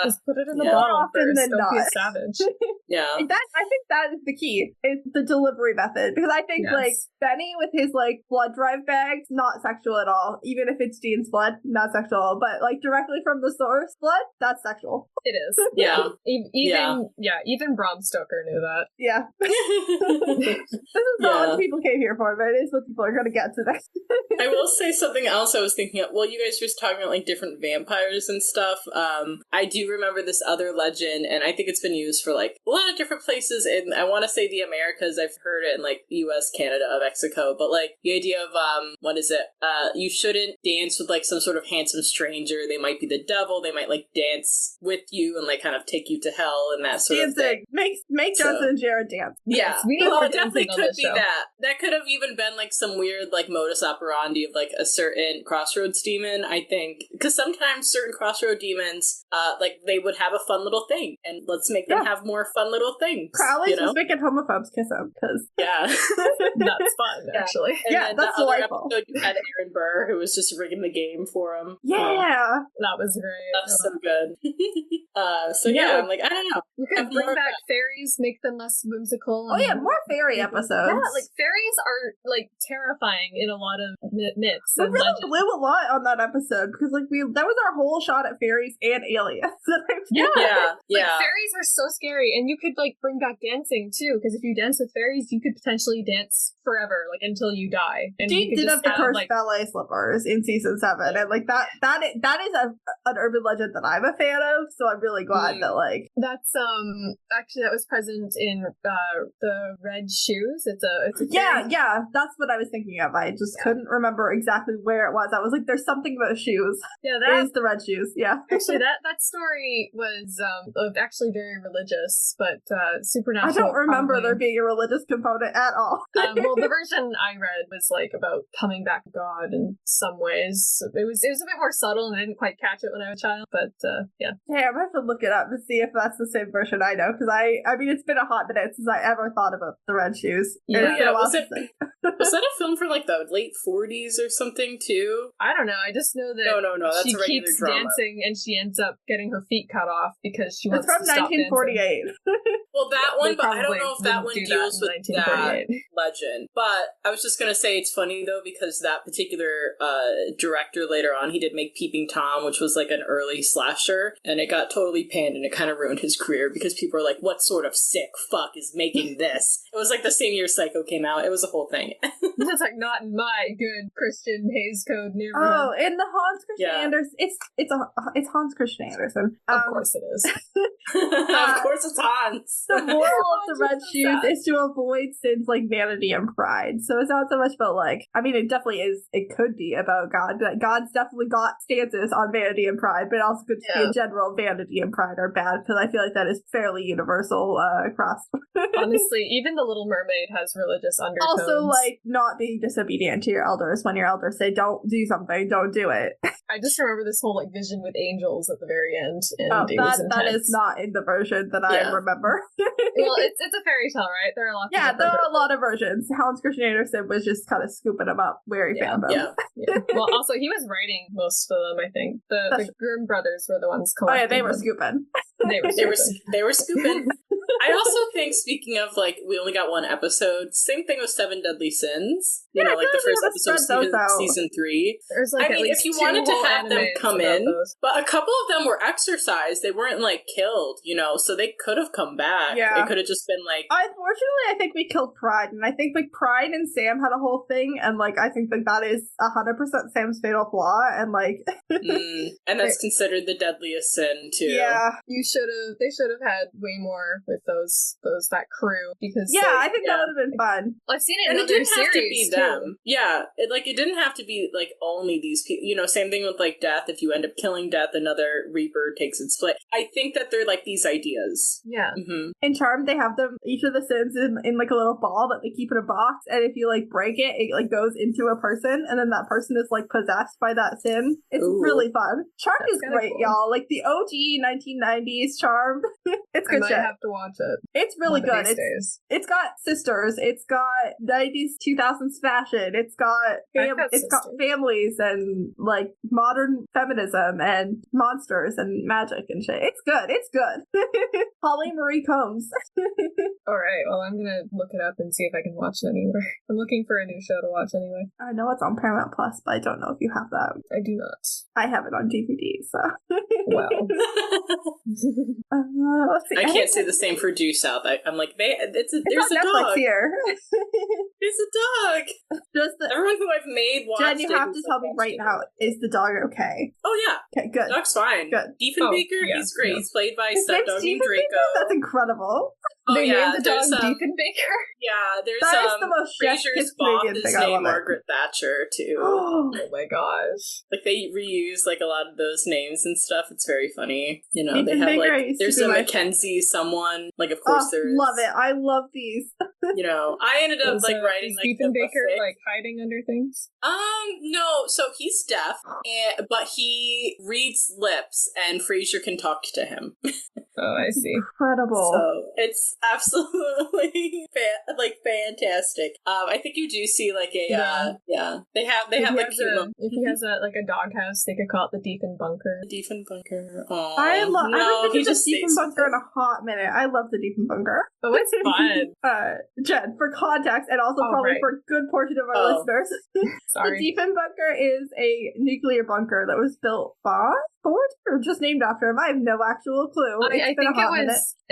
Just put it in the bottle often first. Than Don't not. be a savage. Yeah. I think that is the key. It's the delivery method, because I think like Benny with his like blood drive bags, not sexual at all. Even if it's Jean's blood, not sexual. But like directly from the source blood, that's sexual. It is. Yeah. Even Bram Stoker knew that. Yeah. This is not what people came here for, but it is what people are going to get today. I will say something else I was thinking of. Well, you guys were just talking about like different vampires and stuff. I do remember this other legend, and I think it's been used for like a lot of different places. And I want to say the Americas. I've heard it in like US, Canada, Mexico. But like the idea of you shouldn't dance with like some sort of handsome stranger. They might be the devil. They might like dance with you and like kind of take you to hell and that sort of thing. Make Johnson and Jared dance. Yeah, it definitely could be that. That could have even been like some weird like modus operandi of like a certain Crossroads demon. I think because sometimes certain Crossroad demons, like they would have a fun little thing, and let's make them have more fun little things. Crowley's just making homophobes kiss him because that's fun actually. And that's the other delightful. episode you had Aaron Burr who was just rigging the game for him. That was great. That's so good. I'm like, I don't know. We could bring back fairies, make them less whimsical. More fairy episodes. Yeah, like fairies are like terrifying in a lot of myths. We really blew a lot on that episode because like that was our whole shot at fairies and aliens. Fairies are so scary, and you could like bring back dancing too, because if you dance with fairies, you could potentially dance forever, like until you die. And Jean did have the cursed ballet slippers in season 7, and like that is an urban legend that I'm a fan of. So I'm really glad that like that's actually that was present in the red shoes. It's a that's what I was thinking of. I just couldn't remember exactly where it was. I was like, there's something about shoes. Yeah, that is the red shoes. Yeah, actually that story was actually very religious, but supernatural. I don't remember there being a religious component at all. Well, the version I read was like about coming back to God in some ways. It was a bit more subtle, and I didn't quite catch it when I was a child. But yeah. Hey, I'm gonna have to look it up to see if that's the same version I know, because I mean, it's been a hot minute since I ever thought about the red shoes. Yeah, was that a film for like the late 40s or something too? I don't know. I just know that no, that's she a regular keeps drama. Dancing, and she ends up getting her feet cut off because she wants to stop dancing. It's from 1948. Well, that one, but I don't know if that one deals with that legend. But I was just gonna say it's funny though, because that particular director later on, he did make Peeping Tom, which was like an early slasher, and it got totally panned, and it kind of ruined his career because people were like, "What sort of sick fuck is making this?" It was like the same year Psycho came out. It was a whole thing. It's like not in my good Christian Hays Code neighborhood. Oh, in the Hans Christian Andersen, it's Hans Christian Andersen. Of course it is. Of course it's Hans. The moral of the red shoes is to avoid sins like vanity and pride. So it's not so much about like, I mean, it definitely is. It could be about God, but God's definitely got stances on vanity and pride, but it also could be in general vanity and pride are bad, because I feel like that is fairly universal across. Honestly, even The Little Mermaid has religious undertones. Also, like, not being disobedient to your elders when your elders say don't do something, don't do it. I just remember this whole like vision with angels at the very end, and that is not in the version that I remember. Well, it's a fairy tale, right? There are lots. Yeah, there are a lot of versions. Hans Christian Andersen was just kind of scooping them up where he found them. Yeah. Well, also he was writing most of them. I think the Grimm brothers were the ones collecting. Oh yeah, they were scooping. They were scooping. I also think, speaking of, like, we only got one episode, same thing with Seven Deadly Sins. You know, like the first episode of season 3. There's like, I mean, if you wanted to have them come in, but a couple of them were exorcised. They weren't, like, killed, you know, so they could have come back. Yeah. It could have just been, like... Unfortunately, I think we killed Pride, and I think, like, Pride and Sam had a whole thing, and, like, I think that is 100% Sam's fatal flaw, and, like... And that's considered the deadliest sin, too. Yeah. They should have had way more with that crew, because I think that would have been fun. I've seen it in other series have to be them. Yeah, it didn't have to be like only these people. You know, same thing with like Death. If you end up killing Death, another Reaper takes its place. I think that they're like these ideas. Yeah. Mm-hmm. In Charmed, they have them each of the sins in like a little ball that they keep in a box, and if you like break it, it like goes into a person, and then that person is like possessed by that sin. It's really fun. Charmed is great, cool. Y'all. Like the OG 1990s Charmed. It's good shit. I have to watch it. It's really good. It's got sisters. It's got 90s, 2000s fashion. It's got families and like modern feminism and monsters and magic and shit. It's good. It's good. Holly Marie Combs. All right. Well, I'm gonna look it up and see if I can watch it anywhere. I'm looking for a new show to watch anyway. I know it's on Paramount Plus, but I don't know if you have that. I do not. I have it on DVD, so. Wow. Let's see. I can't say the same for Due South. I'm like, there's a Netflix dog here. There's a dog. Everyone who I've made watched Jen, you have to tell me right now, is the dog okay? Oh yeah. Okay, good. The dog's fine. Good. Diefenbaker, he's great. He's played by Stepdog named Draco. That's incredible. They named the dog Diefenbaker? Yeah, there's that is the most Frasier's Bob is named Margaret Thatcher too. Oh my gosh. Like they reuse like a lot of those names and stuff. It's very funny. You know, they have like there's a Mackenzie someone. Like of course there's love it. I love these. You know, I ended up like writing like Diefenbaker like hiding under things. No, so he's deaf, but he reads lips, and Frasier can talk to him. Oh, I see. Incredible. So it's absolutely fantastic. I think you do see like a they have like if he has a doghouse, they could call it the Diefenbunker. The Diefenbunker. Oh, I haven't been to the Diefenbunker in a hot minute. I love the Diefenbunker. Oh, it's fun. Jen, for context, and also probably for a good portion of our listeners, sorry. The Diefenbunker is a nuclear bunker that was built by Ford, or just named after him. I have no actual clue. I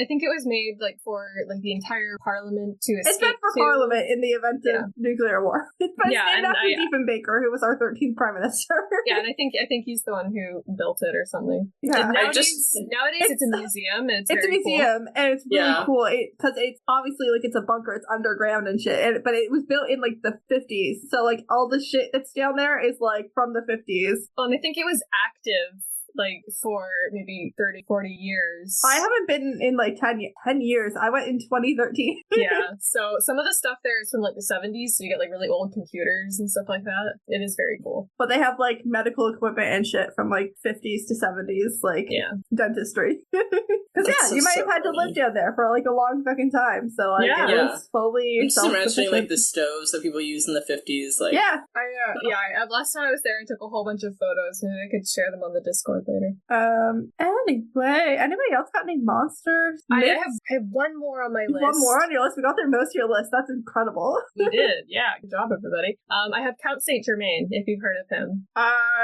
think it was made like for like the entire Parliament to escape. It's meant for Parliament in the event of nuclear war. But it's named after Diefenbaker, who was our 13th Prime Minister. Yeah, and I think he's the one who built it or something. Yeah, nowadays it's a museum. And it's a museum, and it's really cool because it's obviously like it's a bunker. It's underground and shit. But it was built in like the 50s, so like all the shit that's down there is like from the 50s. Well, and I think it was active like for maybe 30, 40 years. I haven't been in like 10 years. I went in 2013. Yeah, so some of the stuff there is from like the 70s, so you get like really old computers and stuff like that. It is very cool. But they have like medical equipment and shit from like 50s to 70s, like dentistry. Because you might have had to live down there for like a long fucking time. So like it was fully I'm just imagining like the stoves that people used in the 50s. Like last time I was there, I took a whole bunch of photos. Maybe I could share them on the Discord later. Anyway, anybody else got any monsters? I have one more on my list. One more on your list? We got through most of your list. That's incredible. We did, yeah. Good job, everybody. I have Count Saint Germain, if you've heard of him.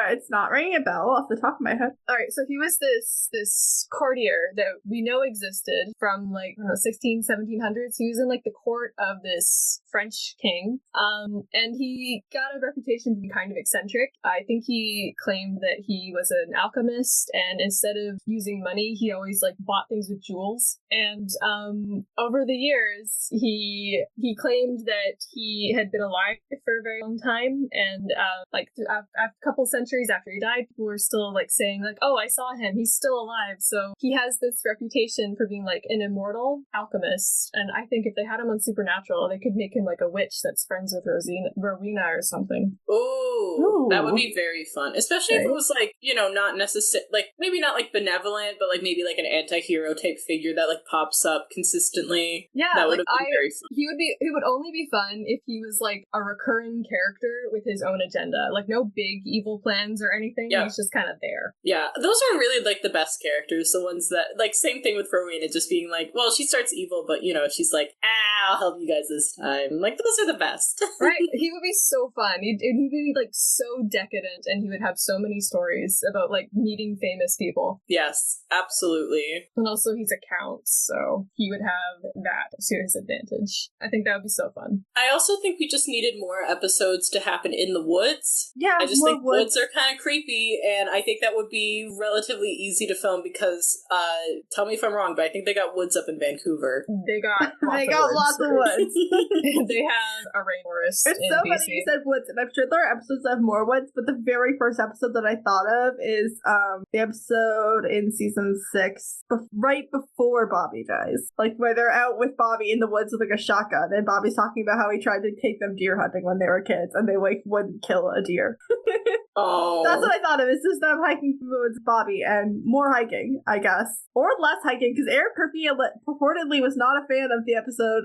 It's not ringing a bell off the top of my head. All right, so he was this courtier that we know existed from like 1700s. He was in like the court of this French king, and he got a reputation to be kind of eccentric. I think he claimed that he was an alchemist, and instead of using money, he always like bought things with jewels. And over the years, he claimed that he had been alive for a very long time, and a couple centuries after he died, people were still like saying like, "Oh, I saw him. He's still alive." So he has this reputation for being like an immortal alchemist, and I think if they had him on Supernatural, they could make him like a witch that's friends with Rowena or something. Ooh, that would be very fun, especially if it was like, not necessarily like maybe not like benevolent, but like maybe like an anti-hero type figure that like pops up consistently. Yeah, that would have been very fun. He would only be fun if he was like a recurring character with his own agenda, like no big evil plans or anything. Yeah. He's just kind of there. Yeah, those are really like the best characters, the ones that like same thing with Rowena, just being like, well, she starts evil, but she's like, I'll help you guys this time. Like those are the best. Right? He would be so fun. He'd be like so decadent, and he would have so many stories about like meeting famous people. Yes, absolutely. And also he's a count, so he would have that to his advantage. I think that would be so fun. I also think we just needed more episodes to happen in the woods. Yeah, I just think woods are kind of creepy, and I think that would be relatively easy to film because, tell me if I'm wrong, but I think they got woods up in Vancouver. They got lots of woods. They have a rainforest. It's so funny you said woods, and I'm sure there are episodes that have more woods, but the very first episode that I thought of is the episode in season 6, right before Bobby dies. Like where they're out with Bobby in the woods with like a shotgun, and Bobby's talking about how he tried to take them deer hunting when they were kids, and they like wouldn't kill a deer. Oh, that's what I thought of. It's just them hiking through the woods, Bobby, and more hiking, I guess, or less hiking, because Eric purportedly was not a fan of the episode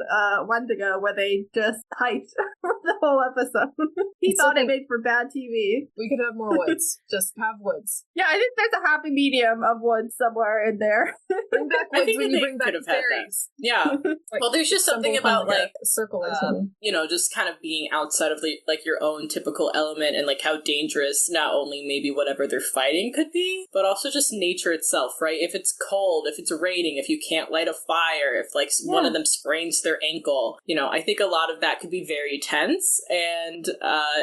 Wendigo where they just hiked for the whole episode. He thought it made for bad TV. We could have more woods. Just have woods. Yeah, I think there's a happy medium of woods somewhere in there. Bring back woods when you bring back fairies. Yeah. Like, well, there's just something about like circleism. Just kind of being outside of like your own typical element, and like how dangerous not only maybe whatever they're fighting could be, but also just nature itself, right? If it's cold, if it's raining, if you can't light a fire, if like one of them sprains their ankle, I think a lot of that could be very tense, and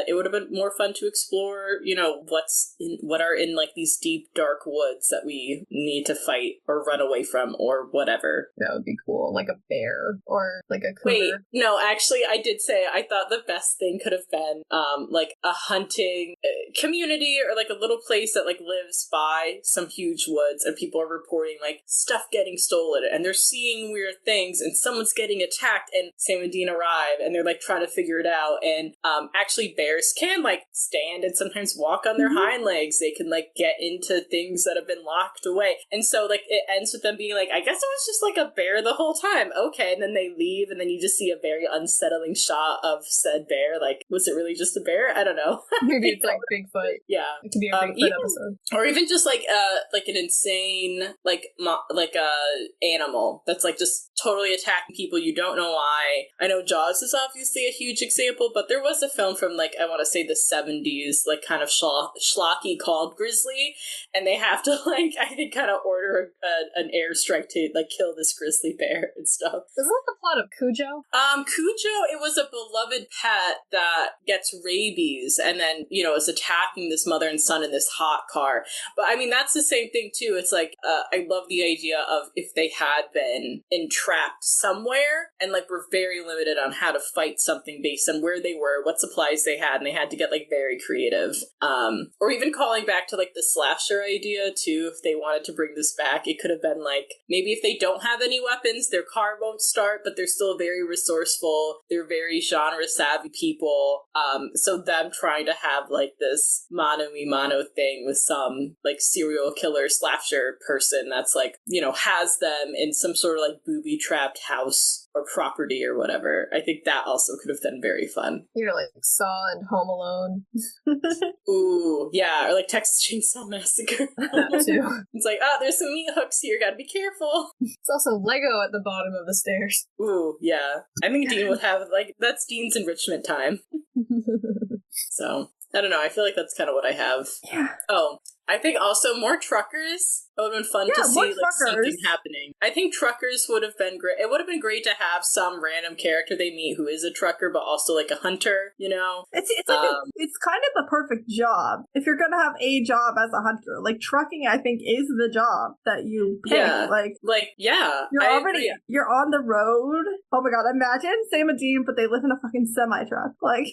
it would have been more fun to explore, what are in like these deep dark woods that we need to fight or run away from or whatever. That would be cool, like a bear or like a cougar. Wait, no, actually, I did say I thought the best thing could have been like a hunting community or like a little place that like lives by some huge woods, and people are reporting like stuff getting stolen, and they're seeing weird things, and someone's getting attacked, and Sam and Dean arrive, and they're like trying to figure it out. And actually bears can like stand and sometimes walk on their hind legs. They can like get into things that have been locked away, and so like it ends with them being like, I guess it was just like a bear the whole time. Okay, and then they leave, and then you just see a very unsettling shot of said bear. Like, was it really just a bear? I don't know. Maybe it's like Bigfoot. Yeah, it could be a Bigfoot episode, or even just like an insane animal that's like just totally attacking people. You don't know why. I know Jaws is obviously a huge example, but there was a film from like I want to say the 70s, like kind of schlocky called Grizzly, and they have to like I think kind of order an airstrike to like kill this grizzly bear and stuff. Isn't that the plot of Cujo? Cujo, it was a beloved pet that gets rabies and then is attacking this mother and son in this hot car. But I mean that's the same thing too. It's like I love the idea of if they had been entrapped somewhere and like were very limited on how to fight something based and where they were, what supplies they had, and they had to get like very creative. Or even calling back to like the slasher idea too, if they wanted to bring this back, it could have been like, maybe if they don't have any weapons, their car won't start, but they're still very resourceful, they're very genre savvy people, so them trying to have like this mano a mano thing with some like serial killer slasher person that's like, you know, has them in some sort of like booby trapped house or property or whatever. I think that also could have been very fun. You're like Saw and Home Alone. Ooh, yeah, or like Texas Chainsaw Massacre. Too. It's like, there's some meat hooks here, gotta be careful. It's also Lego at the bottom of the stairs. Ooh, yeah. I think Dean would have, like, that's Dean's enrichment time. So, I don't know, I feel like that's kind of what I have. Yeah. Oh, I think also more truckers. It would have been fun to see like something happening. I think truckers would have been great. It would have been great to have some random character they meet who is a trucker, but also like a hunter, you know? It's like it's kind of the perfect job. If you're gonna have a job as a hunter, like trucking, I think is the job that you pick. Yeah. You're on the road. Oh my god, imagine Sam and Dean, but they live in a fucking semi-truck. Like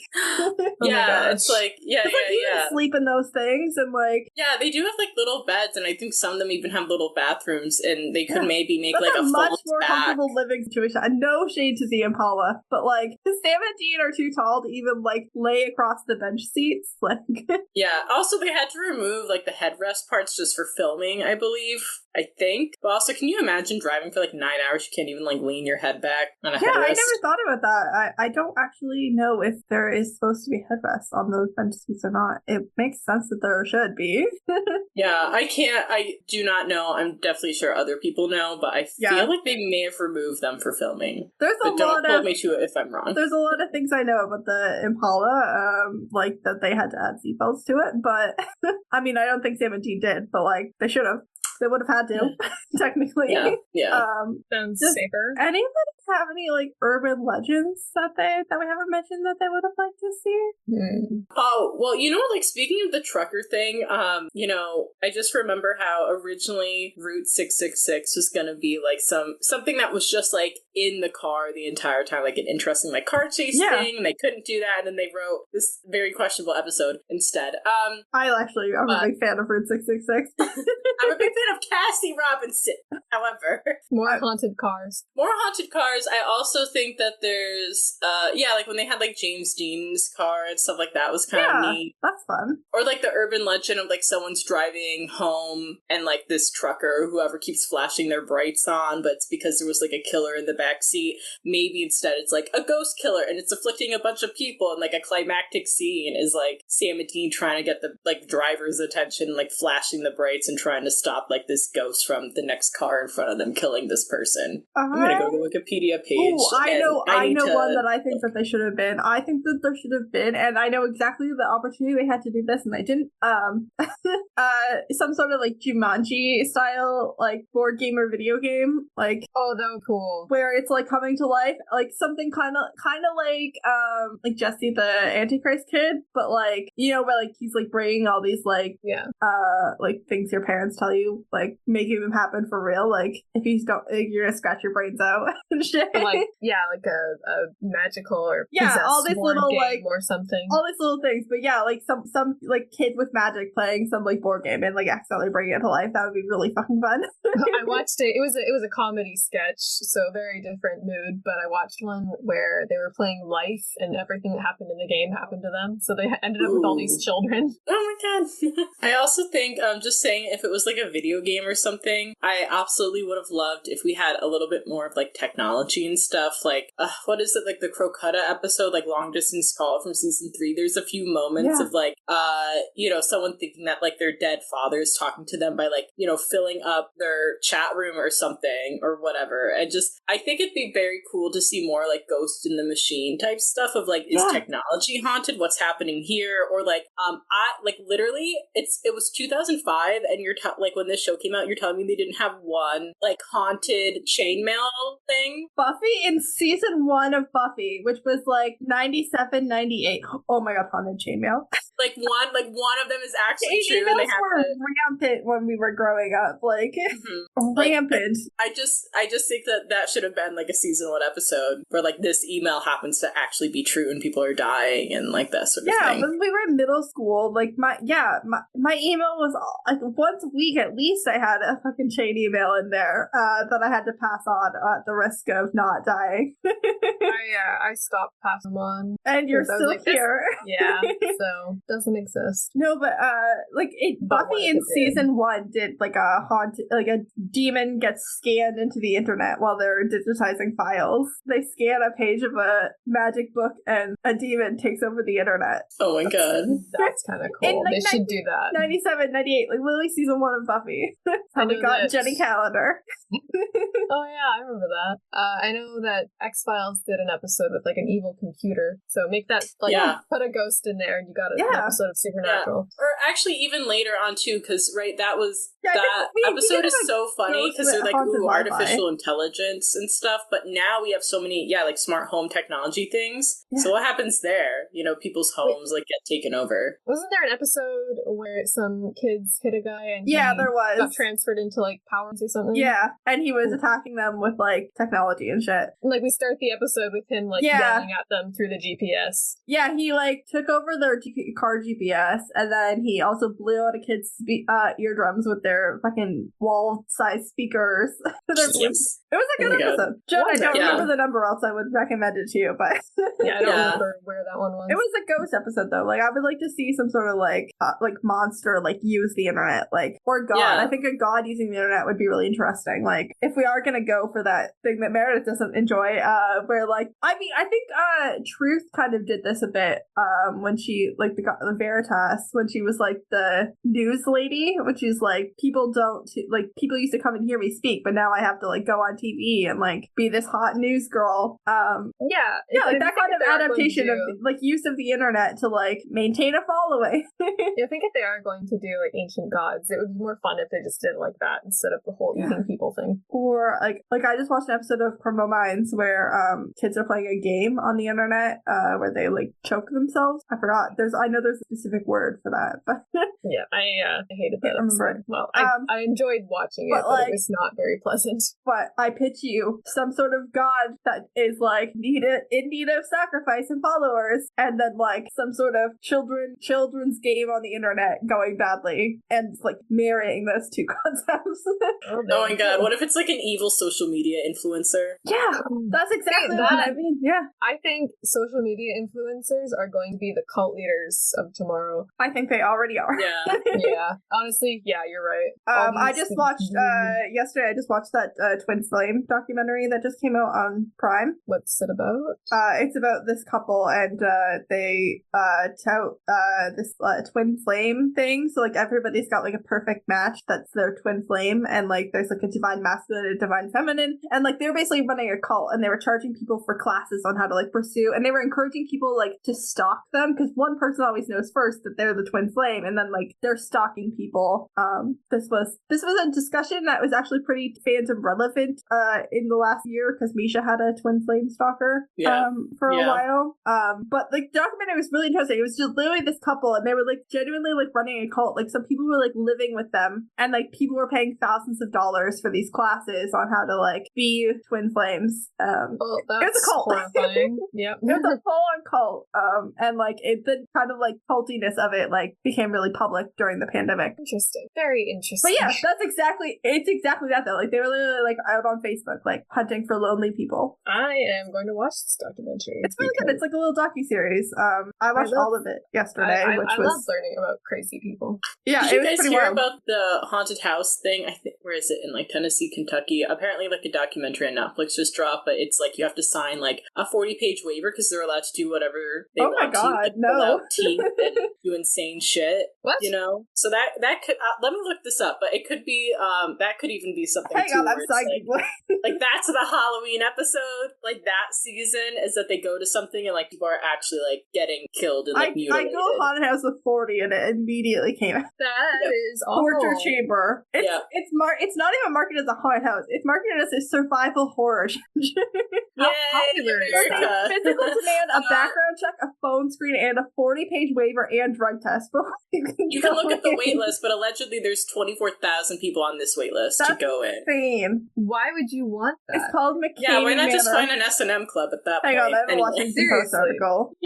it's like you can sleep in those things and like they do have like little beds, and I think some of them even have little bathrooms, and they could maybe make that's like a much full more comfortable living situation. And no shade to the Impala, but like Sam and Dean are too tall to even like lay across the bench seats. Like yeah. Also, they had to remove like the headrest parts just for filming, I believe. I think. But also, can you imagine driving for like 9 hours? You can't even like lean your head back on a headrest. I never thought about that. I don't actually know if there is supposed to be headrests on those bench seats or not. It makes sense that there should be. Yeah, I do not know. I'm definitely sure other people know, but I feel like they may have removed them for filming. Don't hold me to it if I'm wrong. There's a lot of things I know about the Impala, like that they had to add seatbelts to it, but I mean, I don't think Sam and Dean did, but like they should have. They would have had to, technically. Yeah. Sounds safer. Anybody have any like urban legends that we haven't mentioned that they would have liked to see? Oh, well, you know, like speaking of the trucker thing, you know, I just remember how originally Route 666 was gonna be like something that was just like in the car the entire time, like an interesting like car chase thing, and they couldn't do that, and then they wrote this very questionable episode instead. I'm a big fan of Route 666. I'm a big fan of Cassie Robinson, however. More haunted cars. I also think that there's, like when they had like James Dean's car and stuff like that was kind of neat. That's fun. Or like the urban legend of like someone's driving home and like this trucker or whoever keeps flashing their brights on, but it's because there was like a killer in the back seat. Maybe instead it's like a ghost killer and it's afflicting a bunch of people, and like a climactic scene is like Sam and Dean trying to get the like driver's attention, like flashing the brights and trying to stop like this ghost from the next car in front of them killing this person. I'm gonna go to the Wikipedia page. I know one that I think that they should have been. I think that there should have been, and I know exactly the opportunity they had to do this, and they didn't. Some sort of like Jumanji style, like board game or video game, like that was cool, where it's like coming to life, like something kind of like Jesse the Antichrist kid, but like, you know, where like he's like bringing all these like like things your parents tell you, like making them happen for real. Like if you don't, like, you're gonna scratch your brains out and shit. Like a magical or all these little game like or something. All these little things, but like some like kid with magic playing some like board game and like accidentally bringing it to life. That would be really fucking fun. I watched it. It was a comedy sketch, so very different mood. But I watched one where they were playing Life, and everything that happened in the game happened to them. So they ended up with all these children. Oh my god! I also think, just saying, if it was like a video game or something, I absolutely would have loved if we had a little bit more of like technology and stuff. Like, what is it? Like the Crocutta episode, like Long Distance Call from season 3. There's a few moments of like, you know, someone thinking that like their dead father is talking to them by like, you know, filling up their chat room or something or whatever. And just, I think it'd be very cool to see more like Ghost in the Machine type stuff of like, is technology haunted? What's happening here? Or like, literally, it was 2005, and you're like when this show came out, you're telling me they didn't have one like haunted chainmail thing. Buffy in season 1 of Buffy, which was like 97, 98. Oh my god, haunted chainmail. like one of them is actually true. Emails were rampant when we were growing up, like rampant. I just think that should have been like a season 1 episode where like this email happens to actually be true and people are dying and like that sort of thing. Yeah, when we were in middle school, like my email was like once a week at least. I had a fucking chain email in there that I had to pass on at the risk of not dying. I stopped passing on. And you're still like, here. Yeah, so doesn't exist. No, but Buffy in season 1 did like a demon gets scanned into the internet while they're digitizing files. They scan a page of a magic book and a demon takes over the internet. Oh my god. That's kind of cool. They should do that. 97, 98, like literally season 1 of Buffy. How we got Jenny Calendar. Oh yeah, I remember that. I know that X-Files did an episode with like an evil computer. So make that put a ghost in there and you got an episode of Supernatural. Yeah. Or actually even later on too, because that episode is so funny because they're like artificial intelligence and stuff. But now we have so many like smart home technology things. Yeah. So what happens there? You know, people's homes like get taken over. Wasn't there an episode where some kids hit a guy and there was got transferred into like powers or something? Yeah, and he was attacking them with like technology and shit. Like we start the episode with him like yelling at them through the GPS. Yeah, he like took over their car GPS, and then he also blew out a kid's eardrums with their fucking wall-sized speakers. Yes. It was a good episode. Jen, I don't remember the number, else I would recommend it to you, but I don't remember where that one was. It was a ghost episode though. Like I would like to see some sort of like monster like use the internet, like or God. I think a god using the internet would be really interesting. Like if we are gonna go for that thing that Meredith doesn't enjoy, where like I think Truth kind of did this a bit when she like the Veritas when she was like the news lady, which is like people used to come and hear me speak, but now I have to like go on TV and like be this hot news girl. Like that kind of adaptation of like use of the internet to like maintain a following. I think if they are going to do like ancient gods, it would be more fun if they just did it like that instead of the whole eating people thing. Or like I just watched an episode of Primo where kids are playing a game on the internet where they like choke themselves. I know there's a specific word for that, but I hated that episode. Well, I enjoyed watching it, but it was not very pleasant. But I pitch you some sort of god that is like in need of sacrifice and followers, and then like some sort of children's game on the internet going badly, and like marrying those two concepts. Oh my god, what if it's like an evil social media influencer? Yeah, that's exactly what I mean. Yeah. I think social media influencers are going to be the cult leaders of tomorrow. I think they already are. Yeah. Yeah. Honestly, yeah, you're right. I just watched yesterday that Twin Flame documentary that just came out on Prime. What's it about? It's about this couple and they tout this twin flame thing. So like everybody's got like a perfect match that's their twin flame, and like there's like a divine masculine and a divine feminine, and like they were basically running a cult, and they were charging people for classes on how to like pursue, and they were encouraging people like to stalk them because one person always knows first that they're the twin flame, and then like they're stalking people. This was a discussion that was actually pretty fandom relevant in the last year because Misha had a twin flame stalker for a while. But like the documentary was really interesting. It was just literally this couple, and they were like genuinely like running a cult. Like some people were like living with them, and like people were paying thousands of dollars for these classes on how to like be twin flames. It was a cult. Horrifying. Yep. It was a full-on cult. And like the kind of like cultiness of it like became really public during the pandemic. Interesting. Very interesting. But yeah, it's exactly that though. Like they were literally like out on Facebook like hunting for lonely people. I am going to watch this documentary. It's really good. It's like a little docuseries. I watched all of it yesterday. I love learning about crazy people. Yeah, did you guys hear about the haunted house thing? I think where is it, in like Tennessee, Kentucky? Apparently like a documentary on Netflix just dropped, but it's like you have to sign like a 40-page waiver because they're allowed to do whatever they want. Oh my god, like, no. Teeth and do insane shit. What? You know? So that could let me look this up, but it could be that could even be something Hang too. on, I'm psychic. Like that's the Halloween episode. Like that season is that they go to something and like people are actually like getting killed and like mutilated. I go haunted house with 40 and it immediately came out. That is awful. Torture chamber. It's not even marketed as a haunted house. It's marketed as a survival horror. Yay, America. Physical demand, a background check, a phone screen, and a 40-page waiver and drug test. You can look at the wait list, but allegedly there's 24,000 people on this wait list to go in. Insane. Why would you want that? It's called McCain. Yeah, why not Manor. just find an S&M club at that point? Hang on, I have a anyway. Washington Post article.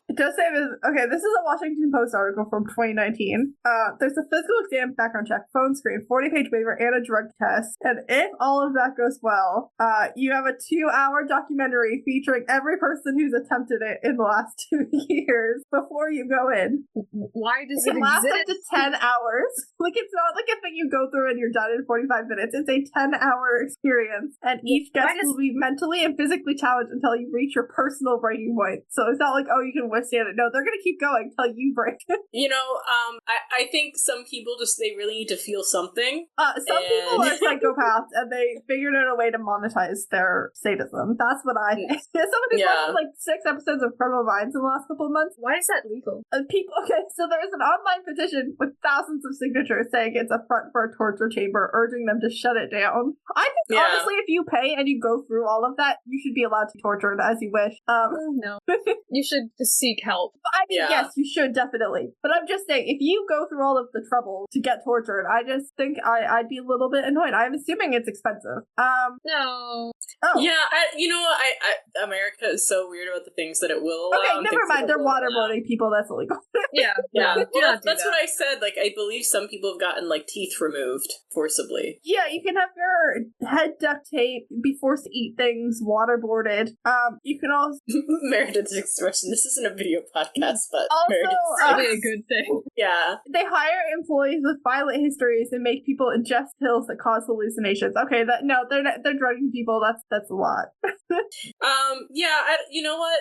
It does say this. Okay, this is a Washington Post article from 2019. There's a physical exam, background check, phone screen, 40-page waiver, and a drug test. And if all of that goes well, you have a 2-hour documentary featuring every person who's attempted it in the last 2 years before you go in. Why does it last exist? up to 10 hours? Like, it's not like a thing you go through and you're done in 45 minutes. It's a 10-hour experience, and each guest will be mentally and physically challenged until you reach your personal breaking point. So it's not like, oh, you can withstand it. No, they're going to keep going until you break. You know, I think some people they really need to feel something. Some people are psychopaths, and they figured out a way to monetize their sadism. That's what I think. Somebody watched like 6 episodes of Criminal Minds in the last couple of months. Why is that legal? So there's an online petition with thousands of signatures saying it's a front for a torture chamber, urging them to shut it down. I think honestly, if you pay and you go through all of that, you should be allowed to torture it as you wish. No, you should seek help. I mean, yes, you should definitely. But I'm just saying, if you go through all of the trouble to get tortured, I just think I'd be a little bit annoyed. I'm assuming it's expensive. No. Oh. Yeah, America is so weird about the things that it will allow. Okay, never mind. They're waterboarding people. That's illegal. Yeah. Well, that's what I said. Like, I believe some people have gotten, like, teeth removed forcibly. Yeah, you can have your head duct tape, be forced to eat things, waterboarded. You can also... Meredith's expression. This isn't a video podcast, but also, Meredith's probably a good thing. Yeah. They hire employees with violent histories and make people ingest pills that cause hallucinations. Okay, they're drugging people. That's a lot. You know what?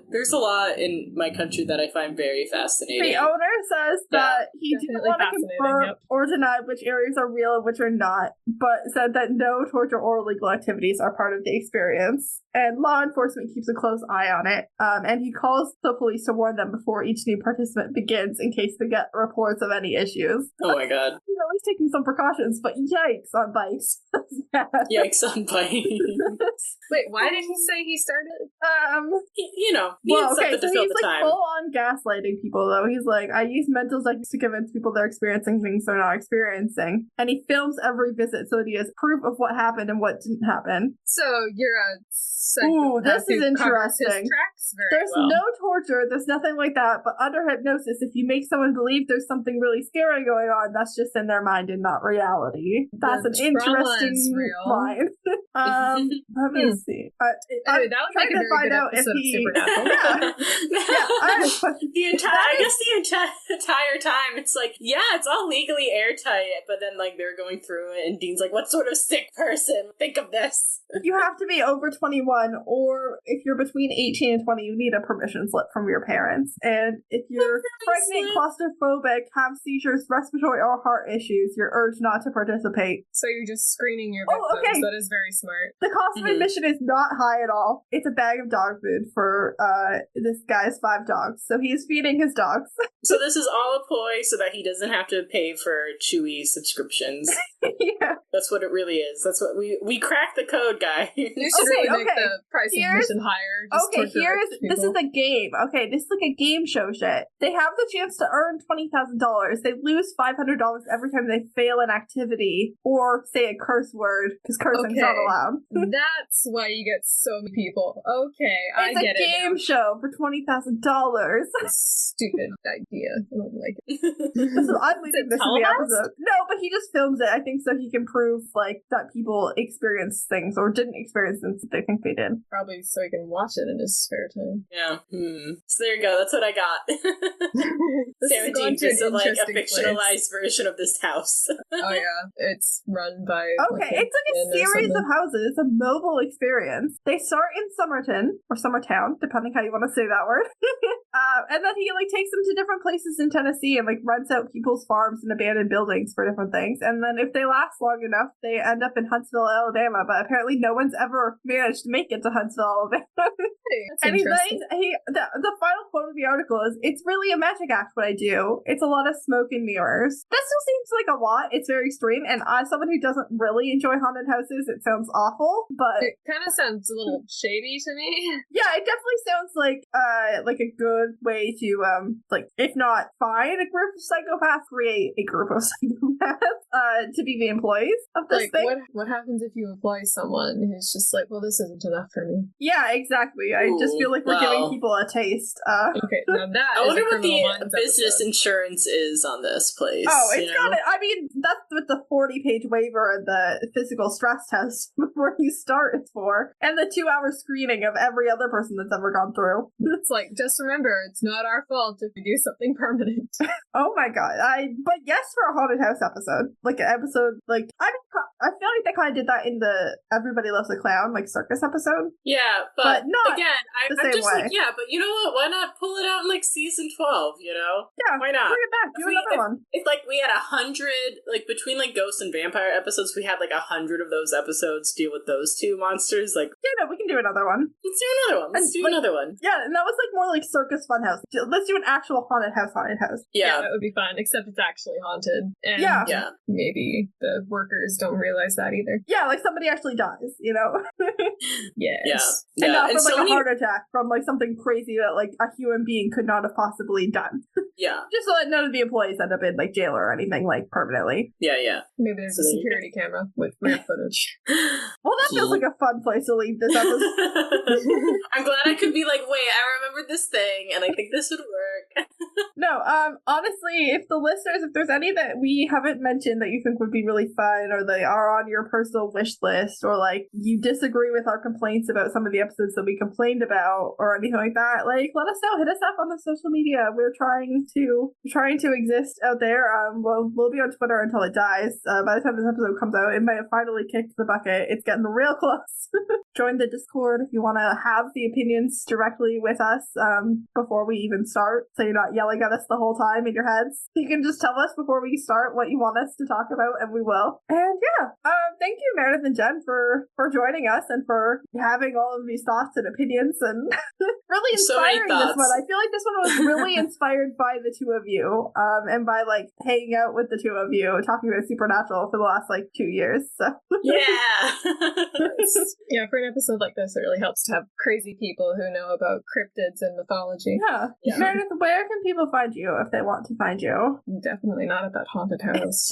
There's a lot in my country that I find very fascinating. The owner says that he didn't want to confirm or deny which areas are real and which are not, but said that no torture or illegal activities are part of the experience. And law enforcement keeps a close eye on it. And he calls the police to warn them before each new participant begins in case they get reports of any issues. Oh my god. He's at least taking some precautions, but yikes on bikes. Yikes on bikes. Wait, why did he say he started? He needs something to fill the time. Full on gaslighting people, though. He's like, I use mental techniques to convince people they're experiencing things they're not experiencing. And he films every visit so that he has proof of what happened and what didn't happen. So you're a Ooh, this is interesting. There's well. no torture, there's nothing like that, but under hypnosis, if you make someone believe there's something really scary going on, that's just in their mind and not reality. That's an interesting line. Let me see. That would make a very good episode of Supernatural. The entire time, it's like, it's all legally airtight, but then, like, they're going through it, and Dean's like, what sort of sick person? Think of this. You have to be over 21, or if you're between 18 and 20, you need a permission slip from your parents. And if you're pregnant, claustrophobic, have seizures, respiratory or heart issues, you're urged not to participate. So you're just screening your victims. Okay. That is very smart. The cost of admission is not high at all. It's a bag of dog food for this guy's 5 dogs. So he's feeding his dogs. So this is all a ploy so that he doesn't have to pay for Chewy subscriptions. Yeah. That's what it really is. That's what we cracked the code, guy. You should really make the price of admission higher. This is a game. Okay, this is like a game show shit. They have the chance to earn $20,000. They lose $500 every time they fail an activity or say a curse word, because cursing's not allowed. That's why you get so many people. Okay, I get it. It's a game show for $20,000. Stupid idea. I don't like it. So I'm leaving this in the episode. No, but he just films it. I think so he can prove like that people experience things or didn't experience things that they think they did. Probably so he can watch it in his spare time. Yeah. So there you go. That's what I got. Sarah Jean visit like a fictionalized version of this house. Oh yeah, it's run by. Okay, it's like a series of houses. It's a mobile experience. They start in Somerton or Summertown, depending how you want to say that word. And then he like takes them to different places in Tennessee and like rents out people's farms and abandoned buildings for different things. And then if they last long enough, they end up in Huntsville, Alabama. But apparently no one's ever managed to make it to Huntsville, Alabama. That's and interesting. the final quote of the article is, "It's really a magic act what I do. It's a lot of smoke and mirrors." That still seems like a lot. It's very extreme. And as someone who doesn't really enjoy haunted houses, it sounds awful. But it kind of sounds a little shady to me. yeah, it definitely sounds like a good way to like, if not find a group of psychopaths, create a group of psychopaths to be the employees of this Like, thing. what happens if you employ someone who's just like, well, this isn't enough for me? Yeah, exactly. I just feel like we're giving people a taste. Okay, now that I is wonder a what Criminal the Minds business episode. insurance is on this place. Oh, it's you got know? it. I mean, that's what the 40-page waiver and the physical stress test before you start is for, and the 2-hour screening of every other person that's ever gone through. It's like, just remember, it's not our fault if we do something permanent. Oh my god! But yes, for a haunted house episode, like an episode, like I feel like they kind of did that in the Everybody Loves a Clown like circus episode. Yeah, But not again, the I'm same just way. like, yeah, but you know what? Why not pull it out in like season 12? You know, Yeah, why not? bring it back. Do another one. If like we had 100, like between like ghost and vampire episodes, we had like 100 of those episodes deal with those two monsters. Like, Yeah, no, we can do another one. let's do another one. Let's do like, another one. Yeah, and that was like more like circus funhouse. Let's do an actual haunted house. Yeah. That would be fun, except it's actually haunted. And Yeah. maybe the workers don't realize that either. Yeah, like somebody actually dies, you know? Yes. And not from so like a many- heart attack, from like something crazy that like a human being could not have possibly done. Yeah. Just so that none of the employees end up in like jail or anything like permanently. Yeah. Maybe there's So a there you go. security camera with weird footage. Well, that feels like a fun place to leave this episode. I'm glad I could be like, wait, I remembered this thing, and I think this would work. No, honestly, if the listeners, if there's any that we haven't mentioned that you think would be really fun, or they are on your personal wish list, or like you disagree with our complaints about some of the episodes that we complained about, or anything like that, like let us know. Hit us up on the social media. We're trying to exist out there. We'll be on Twitter until it dies. By the time this episode comes out, it might have finally kicked the bucket. It's getting real close. Join the Discord if you want to have the opinions directly with us before we even start, so you're not yelling at us the whole time in your heads. You can just tell us before we start what you want us to talk about, and we will. And yeah, thank you, Meredith and Jen, for joining us and for having all of these thoughts and opinions and really inspiring this one. I feel like this one was really inspired by the two of you, and by like hanging out with the two of you talking about Supernatural for the last like 2 years. So Yeah, for an episode like this, it really helps to have crazy people who know about cryptids and mythology. yeah. Meredith, where can people find you if they want to find you? Definitely not at that haunted house.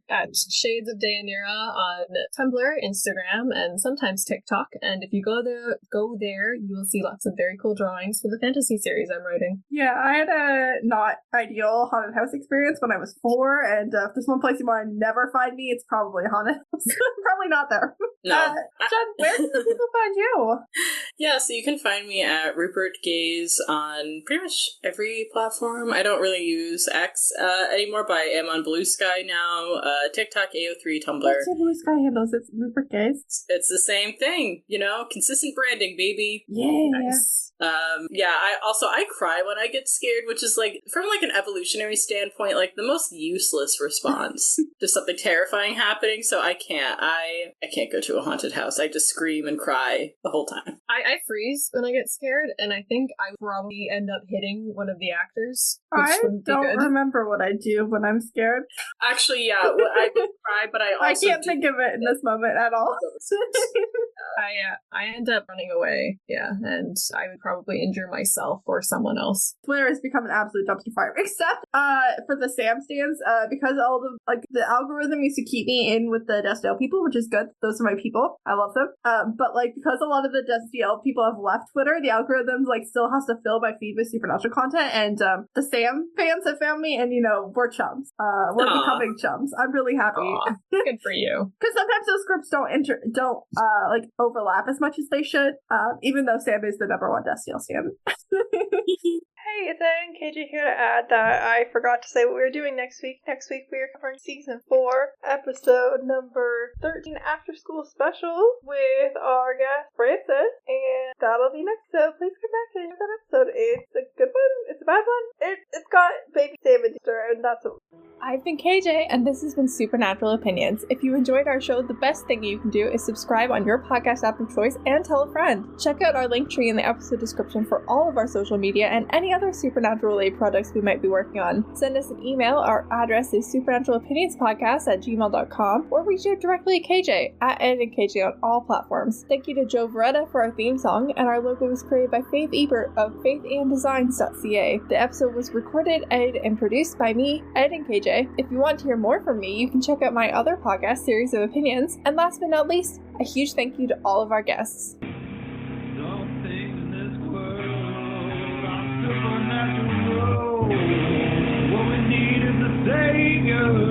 At Shades of Dayanira on Tumblr, Instagram, and sometimes TikTok. And if you go there, you will see lots of very cool drawings for the fantasy series I'm writing. Yeah, I had a not ideal haunted house experience when I was 4, and if there's one place you want to never find me, it's probably a haunted house. Probably not there. No. Jen, where can the people find you? Yeah, so you can find me at rupertgayes on pretty much every platform. I don't really use X anymore, but I am on Blue Sky now, TikTok, AO3, Tumblr. What's your Blue Sky handles? It's Rupert Gayes. It's the same thing, you know? Consistent branding, baby. Yeah. Nice. I cry when I get scared, which is like, from like an evolutionary standpoint, like the most useless response to something terrifying happening. So I can't go to a haunted house. I just scream and cry the whole time. I freeze when I get scared, and I think I probably end up hitting one of the actors. I don't remember what I do when I'm scared. Actually, yeah, I would cry, but I also can't think of it in this moment at all. I end up running away, and I would probably injure myself or someone else. Twitter has become an absolute dumpster fire, except for the Sam stands, because all the algorithm used to keep me in with the Destiel people, which is good. Those are my people. I love them. But like, because a lot of the Destiel people have left Twitter, the algorithm like still has to fill my feed with Supernatural content, and the Sam fans have found me, and we're chums. We're becoming chums. I'm really happy. Good for you. Because sometimes those groups don't overlap as much as they should, even though Sam is the #1 Destiel stan. Hey, it's Ed and KJ here to add that I forgot to say what we were doing next week. Next week we are covering Season 4, Episode number 13, After School Special, with our guest, Francis, and that'll be next. So please come back and hear that episode. It's a good one. It's about bad one. It's got baby salmon and that's what. I've been KJ, and this has been Supernatural Opinions. If you enjoyed our show, the best thing you can do is subscribe on your podcast app of choice and tell a friend. Check out our link tree in the episode description for all of our social media and any other Supernatural-related projects we might be working on. Send us an email. Our address is supernaturalopinionspodcast@gmail.com, or reach out directly at KJ, at @KJ on all platforms. Thank you to Joe Veretta for our theme song, and our logo was created by Faith Ebert of faithanddesigns.ca. The episode was recorded, edited, and produced by me, Ed and KJ. If you want to hear more from me, you can check out my other podcast, Series of Opinions. And last but not least, a huge thank you to all of our guests. Some things in this world are supernatural. What we need is a savior.